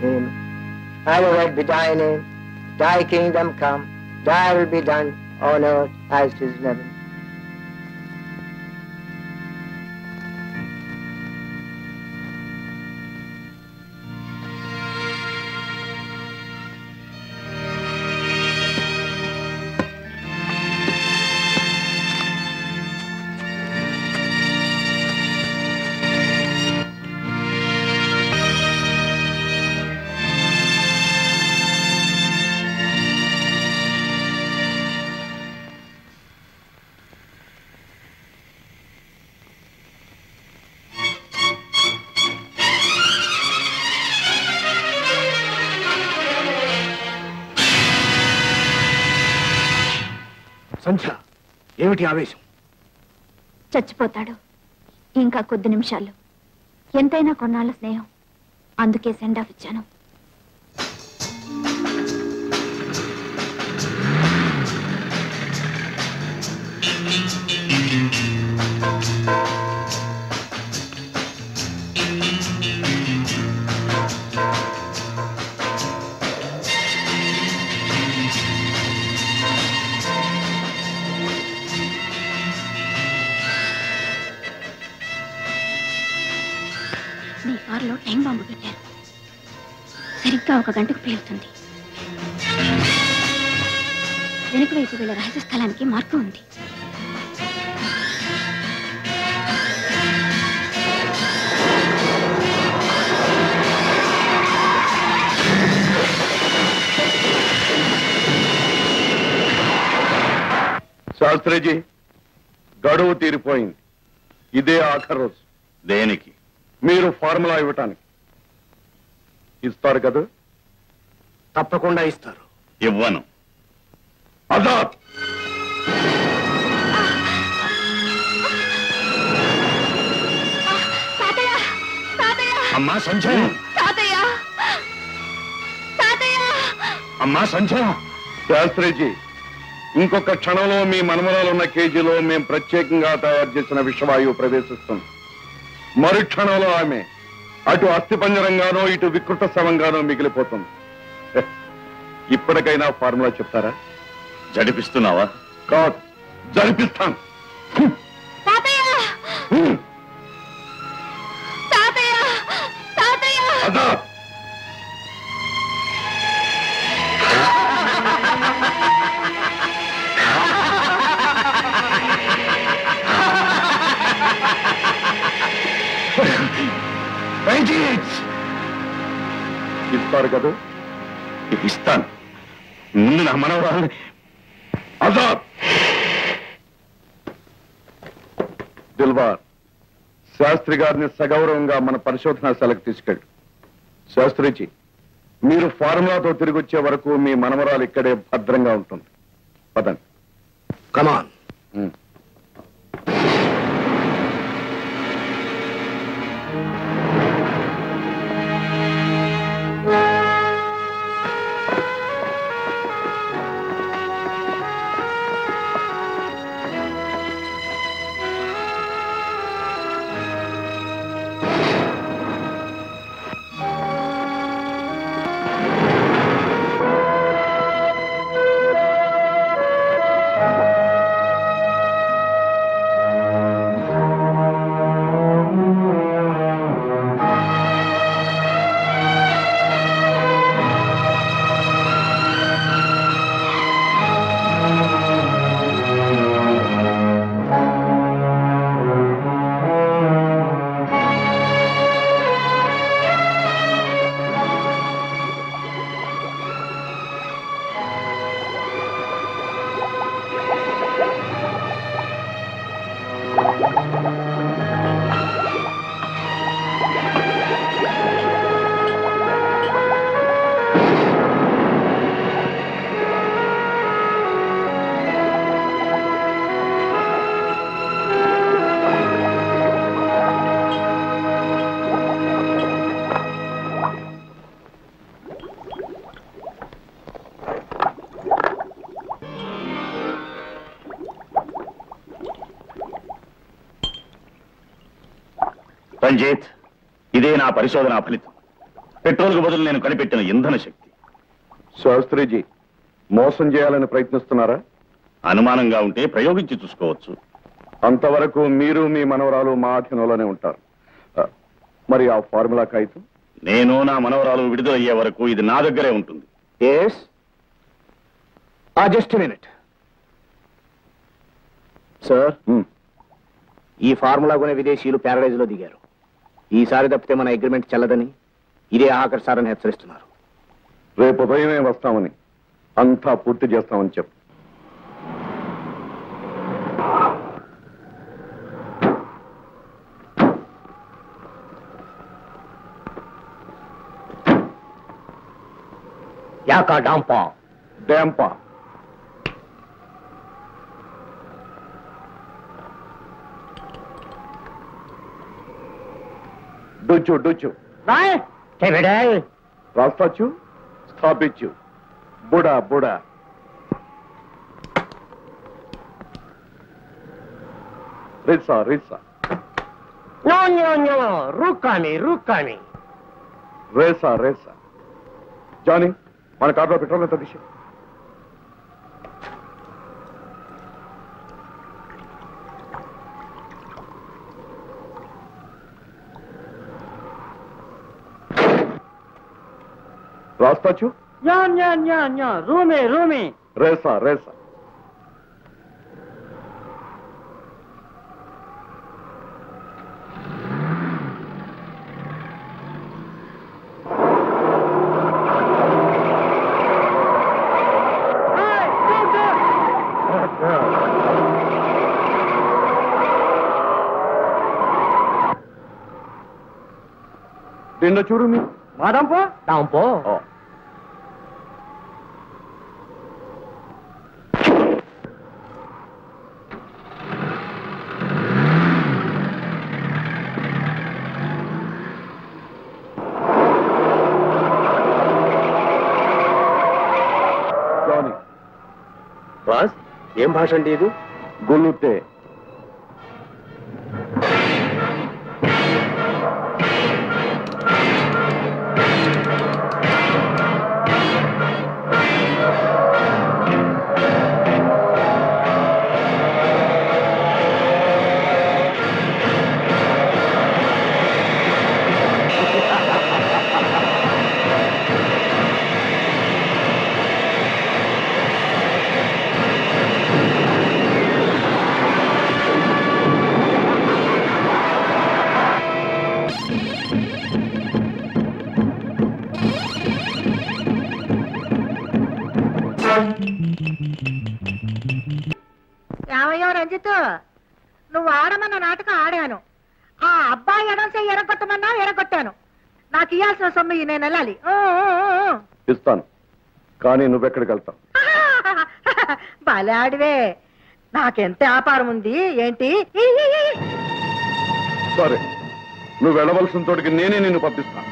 name. Hallowed be thy name. Thy kingdom come. Thy will be done on earth as it is in heaven. సంధ్య, ఏమిటి ఆవేశం? చచ్చిపోతాడు ఇంకా కొద్ది నిమిషాలు. ఎంతైనా కొన్నాళ్ళ స్నేహం, అందుకే సెండ్ ఆఫ్ ఇచ్చాను. నీ కారులో టైం బాంబు పెట్టారు. సరిగ్గా 1 గంటకు పేలుతుంది. వెనుక వైపు వీళ్ళ రహస్య స్థలానికి మార్గం ఉంది. శాస్త్రిజీ, గడువు తీరిపోయింది. ఇదే ఆఖరి రోజు. దేనికి? మీరు ఫార్ములా ఇవ్వటానికి. ఇస్తారు కదా? తప్పకుండా ఇస్తారు. ఇవ్వను. ఆజాద్! అమ్మా సంజయ్, అమ్మా సంజయ్. శాస్త్రిజీ, ఇంకొక క్షణంలో మీ మనమరాలున్న కేజీలో మేము ప్రత్యేకంగా తయారు చేసిన విషవాయువు ప్రవేశిస్తుంది. మరుక్షణంలో ఆమె అటు అస్థిపంజరంగానో ఇటు వికృత శవంగానో మిగిలిపోతుంది. ఇప్పటికైనా ఫార్ములా చెప్తారా? జడిపిస్తున్నావా? కాదు, జరిపిస్తాను. అదా ఇస్తారు కదా? ఇస్తాను. ముందు నా మనవరాలు. ఆజాద్! దిల్వార్, శాస్త్రి గారిని సగౌరవంగా మన పరిశోధనాశాలకు తీసుకెళ్ళి. శాస్త్రిజీ, మీరు ఫార్ములాతో తిరిగి వచ్చే వరకు మీ మనవరాలు ఇక్కడే భద్రంగా ఉంటుంది. పదండి. కమాన్. రంజిత్, ఇదే నా పరిశోధన ఫలితం. పెట్రోల్కు బదులు నేను కనిపెట్టిన ఇంధన శక్తి. శాస్త్రిజీ మోసం చేయాలని ప్రయత్నిస్తున్నారా? అనుమానంగా ఉంటే ప్రయోగించి చూసుకోవచ్చు. అంతవరకు మీరు మీ మనవరాలు మా అధీనంలోనే ఉంటారు. మరి ఆ ఫార్ములా కాగితం? నేను నా మనవరాలు విడుదలయ్యే వరకు ఇది నా దగ్గరే ఉంటుంది. Yes, just minute sir. ఈ ఫార్ములా కొనే విదేశీయులు ప్యారడైజ్ లో దిగారు. ఈసారి తప్పితే మన అగ్రిమెంట్ చెల్లదని ఇదే ఆఖరి సారని హెచ్చరిస్తున్నారు. రేపు ఉదయమే వస్తామని, అంతా పూర్తి చేస్తామని చెప్పు. యాకా డాంపా డ్యాంపా డూచు డూచు రాస్తాచు స్థాపించు బుడా బుడా రిసా రిసా రూకాని రేసా రేసా. జానీ, మన కార్లో పెట్రోల్ ఎంత తీసి? రాస్తాచు రూమే రేసా రేసా. నిన్న చూడు మీ డాంపో బాస్, ఏం భాష అండి ఇది? గొల్లుతే. ఏమయ్యో రంజిత్, నువ్వు ఆడమన్న నాటకం ఆడాను. ఆ అబ్బాయి ఎడంసే ఎరగొట్టమన్నా ఎరగొట్టాను. నాకు ఇయ్యాల్సిన సొమ్ము నేను వెళ్ళాలి. ఇస్తాను, కానీ నువ్వెక్కడికి వెళ్తావు? బలాడివే, నాకెంత వ్యాపారం ఉంది ఏంటి? సరే, నువ్వు వెళ్ళవలసిన చోటికి నేనే నిన్ను పంపిస్తాను.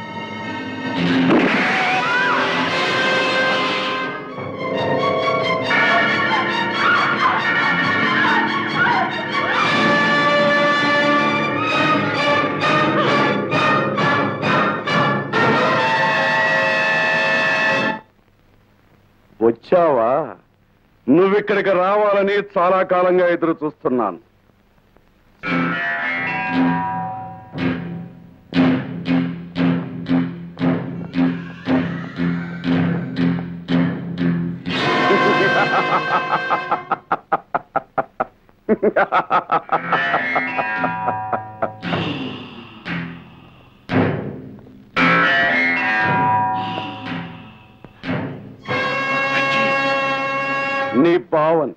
వచ్చావా? నువ్విక్కడికి రావాలని చాలా కాలంగా ఎదురు చూస్తున్నాను. నీ భావన్,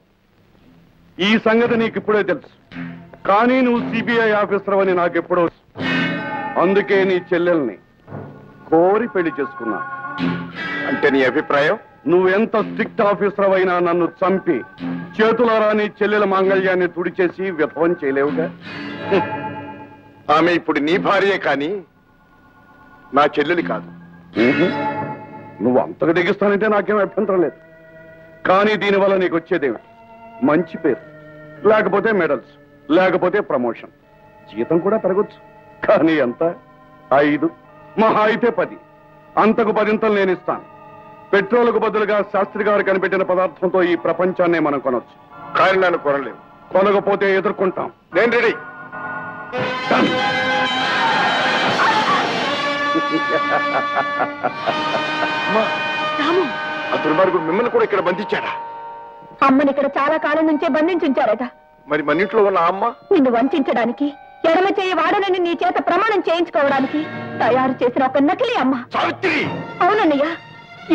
ఈ సంగతి నీకిప్పుడే తెలుసు, కానీ నువ్వు సిబిఐ ఆఫీసర్ అని నాకెప్పుడో. అందుకే నీ చెల్లెల్ని కోరి పెళ్లి చేసుకున్నా. అంటే నీ అభిప్రాయం? నువ్వెంత స్ట్రిక్ట్ ఆఫీసర్ అయినా నన్ను చంపి చేతులారా నీ చెల్లెల మాంగళ్యాన్ని తుడిచేసి విఫలం చేయలేవుగా. ఆమె ఇప్పుడు నీ భార్యే కానీ నా చెల్లెలి కాదు. నువ్వు అంతగా దిగిస్తానంటే నాకేం అభ్యంతరం లేదు. కానీ దీనివల్ల నీకు వచ్చేదేమిటి? మంచి పేరు, లేకపోతే మెడల్స్, లేకపోతే ప్రమోషన్. జీతం కూడా పెరగొచ్చు, కానీ ఎంత? 5, మహా అయితే 10. అంతకు 10 నేను ఇస్తాను. పెట్రోల్కు బదులుగా శాస్త్రి గారు కనిపెట్టిన పదార్థంతో ఈ ప్రపంచాన్ని మనం కొనొచ్చు. కానీ నన్ను కొనలేవు. కొనకపోతే ఎదుర్కొంటాం. నేను రెడీ. ఆ దుర్మార్గుడు మిమ్మల్ని కూడా ఇక్కడ బంధించాడా? అమ్మని ఇక్కడ చాలా కాలం నుంచే బంధించుంచారట. మరి మన ఇంట్లో ఉన్న అమ్మ నిన్ను వంచడానికి, ఎడమ చేయి వాడనని నీ చేత ప్రమాణం చేయించుకోవడానికి తయారు చేసిన ఒక నకిలీ అమ్మ. సావిత్రి! అవునన్నయ్య,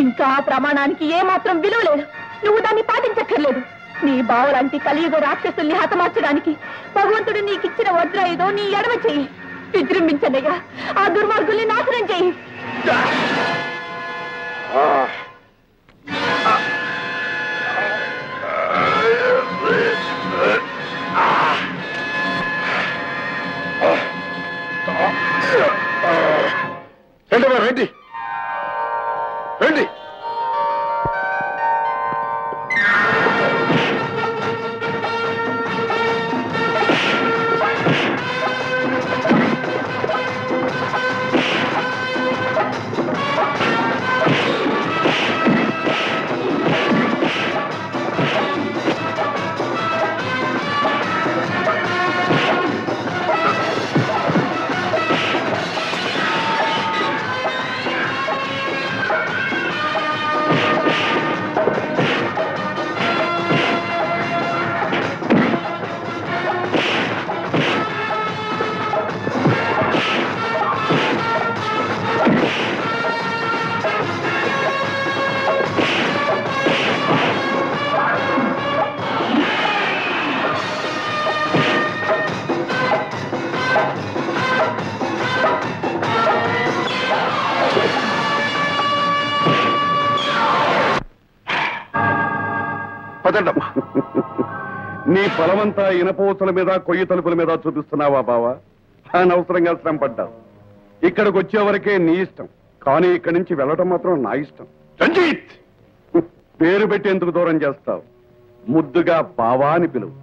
ఇంకా ఆ ప్రమాణానికి ఏమాత్రం విలువ లేదు. నువ్వు దాన్ని పాటించక్కర్లేదు. నీ బావలాంటి కలియుగ రాక్షసుల్ని హతమార్చడానికి భగవంతుడు నీకిచ్చిన వజ్ర ఏదో నీ ఎడమ చెయ్యి. విజృంభించనయ్యా, ఆ దుర్మార్గుల్ని నాశనం చెయ్యి. రండి రండి. నీ బలమంతా ఇనపూసల మీద కొయ్యి తలుపుల మీద చూపిస్తున్నావా బావా? అనవసరంగా శ్రమ పడ్డావు. ఇక్కడికి వచ్చేవరకే నీ ఇష్టం, కానీ ఇక్కడి నుంచి వెళ్ళటం మాత్రం నా ఇష్టం. రంజిత్! పేరు పెట్టి ఎందుకు దూరం చేస్తావు? ముద్దుగా బావా అని పిలువు.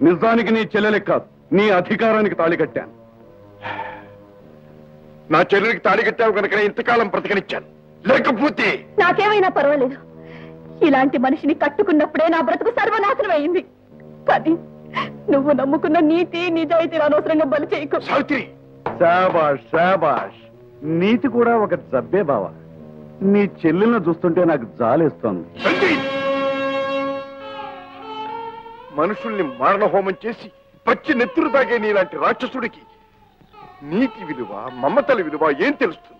నిజానికి నీ చెల్లెలే కాదు, నీ అధికారానికి తాళి కట్టాను. నా చెల్లెలికి తాళి కట్టావు కనుక ఇంతకాలం బ్రతకనిచ్చాను. లేకపోతే నాకేమైనా పర్వాలేదు. ఇలాంటి మనిషిని కట్టుకున్నప్పుడే నా బ్రతుకు సర్వనాశనం అయింది. కానీ నువ్వు నమ్ముకున్న నీతి నిజాయితీలు అనవసరంగా బలి చేయకు. సావిత్రి! శాబాష్ శాబాష్. నీతి కూడా ఒక జబ్బే బావా. నీ చెల్లెలను చూస్తుంటే నాకు జాలేస్తోంది. మనుషుల్ని మారణ హోమం చేసి పచ్చి నెత్తురు తాగే నీలాంటి రాక్షసుడికి నీతి విలువ, మమతల విలువ ఏం తెలుస్తుంది?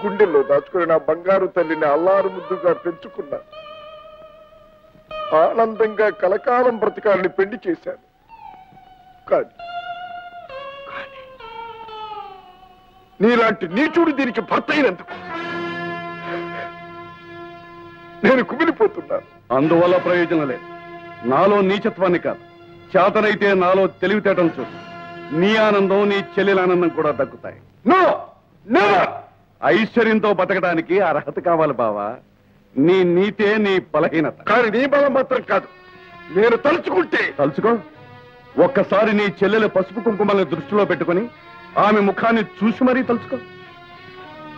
గుండెల్లో దాచుకుని నా బంగారు తల్లిని అల్లారు ముద్దుగా పెంచుకున్నా. ఆనందంగా కలకాలం బ్రతకాలని పెళ్లి చేశాను. కానీ నీలాంటి నీచుడు దీనికి భర్త అయినందుకు నేను కుమిలిపోతున్నాను. అందువల్ల ప్రయోజనం లేదు. నాలో నీచత్వాన్ని కాదు, చేతనైతే నాలో తెలివితేటం చూడు. నీ ఆనందం, నీ చెల్లెల ఆనందం కూడా దక్కుతాయి. No never! ఐశ్వర్యంతో బతకడానికి అర్హత కావాలి బావా. నీ నీతే నీ బలహీనత. కానీ నీ బలం మాత్రం కాదు. నేను తలుచుకుంటే. తలుచుకో. ఒక్కసారి నీ చెల్లెల పసుపు కుంకుమల్ని దృష్టిలో పెట్టుకుని ఆమె ముఖాన్ని చూసి మరీ తలుచుకో.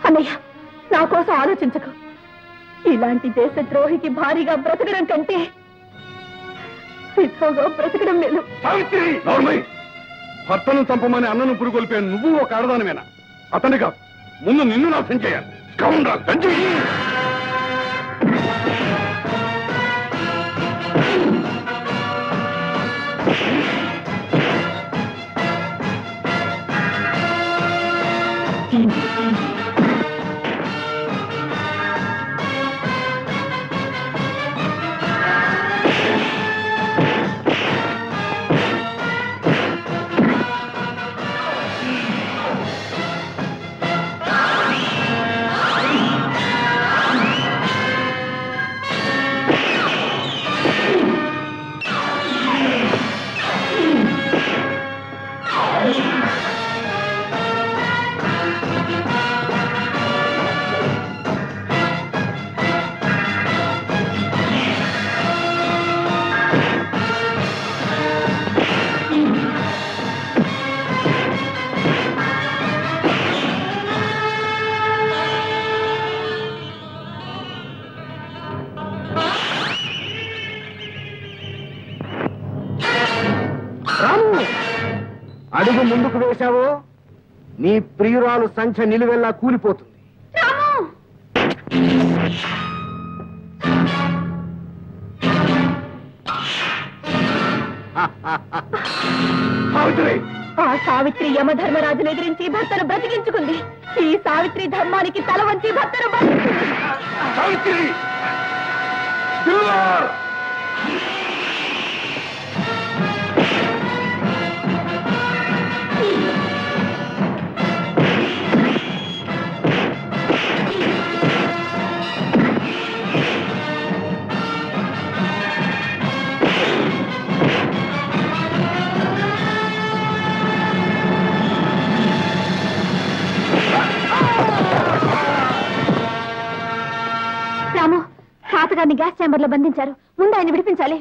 అన్నయ్య, నా కోసం ఆలోచించకు. ఇలాంటి దేశద్రోహికి భారీగా బ్రతకడం కంటే విధవగా బ్రతకడం మేలు. భర్తను చంపమని అన్నను పురుగొల్పే నువ్వు ఒక ఆడదానివేనా? అతని కాదు, ముందు నిన్ను నాశనం చేయాలి. అడుగు ముందుకు వేశావో నీ ప్రియురాలు సంఖ్య నిలువెల్లా కూలిపోతుంది. ఆ సావిత్రి యమధర్మరాజును ఎదిరించి భర్తను బ్రతికించుకుంది. ఈ సావిత్రి ధర్మానికి తల వంచి భర్తను సావిత్రి రాము, తాతగారిని గ్యాస్ ఛాంబర్ లో బంధించారు. ముందు ఆయన విడిపించాలి.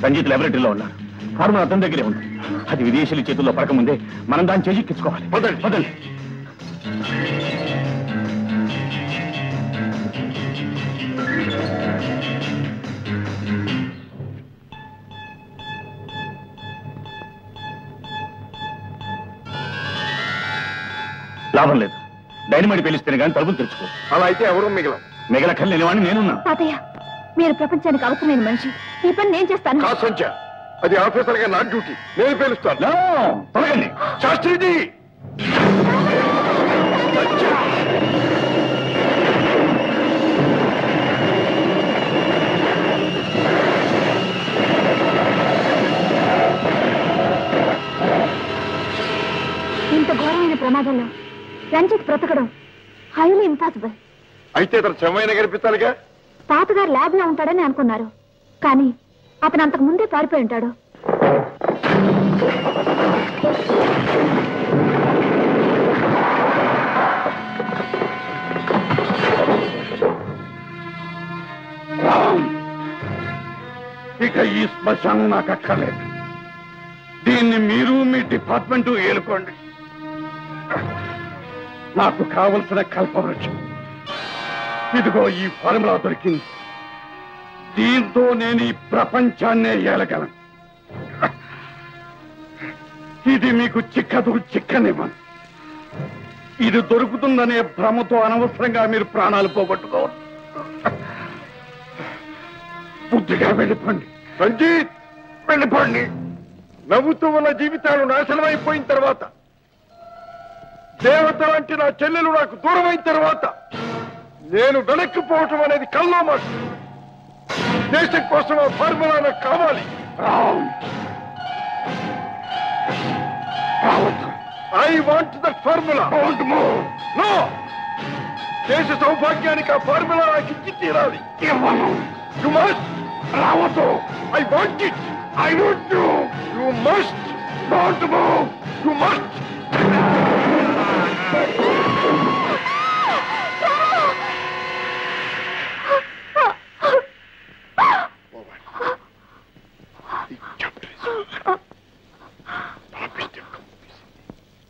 రంజిత్ లాబొరేటరీలో ఉన్నారు. ఫార్ములా అతని దగ్గరే ఉంది. అది విదేశీయుల చేతుల్లో పడకముందే మనం దాన్ని చేజిక్కించుకోవాలి. వదండి. లాభం లేదు. డైనమైట్ పేలిస్తేనే కానీ తలుపులు తెరుచుకో. అలా అయితే ఎవరు మిగలక్కర్లేని వాడిని నేనున్నా. తాతయ్య, మీరు ప్రపంచానికి అవసరమైన మనిషి. ఈ పని నేను చేస్తాను. అది ఆఫీసర్ గా నా డ్యూటీ. నేను పేలుస్తాను. తొలగండి. శాస్త్రిజీ, ఇంత ఘోరమైన ప్రమాదంలో రంజిత్ బ్రతకడం హైలీ ఇంపాసిబుల్. అయితే అతను చెమ్మైన కనిపించాలిగా. తాతగారు ల్యాబ్ లో ఉంటాడని అనుకున్నారు, కానీ అతను అంతకు ముందే పారిపోయి ఉంటాడు. ఇక ఈ శ్మశానం నాకు అక్కర్లేదు. దీన్ని మీరు మీ డిపార్ట్మెంట్ ఏలుకోండి. నాకు కావలసిన కల్పవృక్షం ఇదిగో ఈ ఫార్ములా దొరికింది. దీంతో నేను ఈ ప్రపంచాన్నే ఏలగలను. ఇది మీకు చిక్కనివ్వను. ఇది దొరుకుతుందనే భ్రమతో అనవసరంగా మీరు ప్రాణాలు పోగొట్టుకోవద్దు. బుద్ధిగా వెళ్ళిపోండి. రంజిత్, వెళ్ళిపోండి. నవ్వుతూ ఉన్న జీవితాలు నాశనమైపోయిన తర్వాత, దేవత లాంటి నా చెల్లెలు నాకు దూరమైన తర్వాత నేను వెనక్కిపోవటం అనేది కల్లో మాట. దేశం కోసం ఆ ఫార్ములా నాకు కావాలి. I want that formula. No, దేశ సౌభాగ్యానికి ఆ ఫార్ములా నాకు ఇచ్చి తీరాలి. You must. రావద్దు. I want it. I want you. You must. Don't move. You must.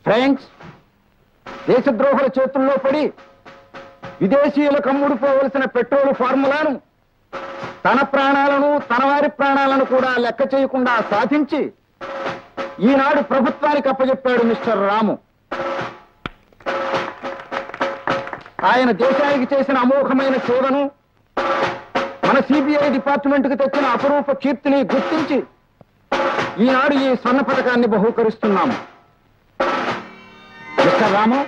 Friends, దేశద్రోహుల చేతుల్లో పడి విదేశీయులకు అమ్ముడుపోవలసిన పెట్రోల్ ఫార్ములాను తన ప్రాణాలను, తన వారి ప్రాణాలను కూడా లెక్క చేయకుండా సాధించి ఈనాడు ప్రభుత్వానికి అప్పచెప్పాడు మిస్టర్ రాము. ఆయన దేశానికి చేసిన అమోఘమైన సేవను, మన సిబిఐ డిపార్ట్మెంట్కి తెచ్చిన అపరూప కీర్తిని గుర్తించి ఈనాడు ఈ స్వర్ణ పథకాన్ని బహూకరిస్తున్నాము. మిస్టర్ రాము,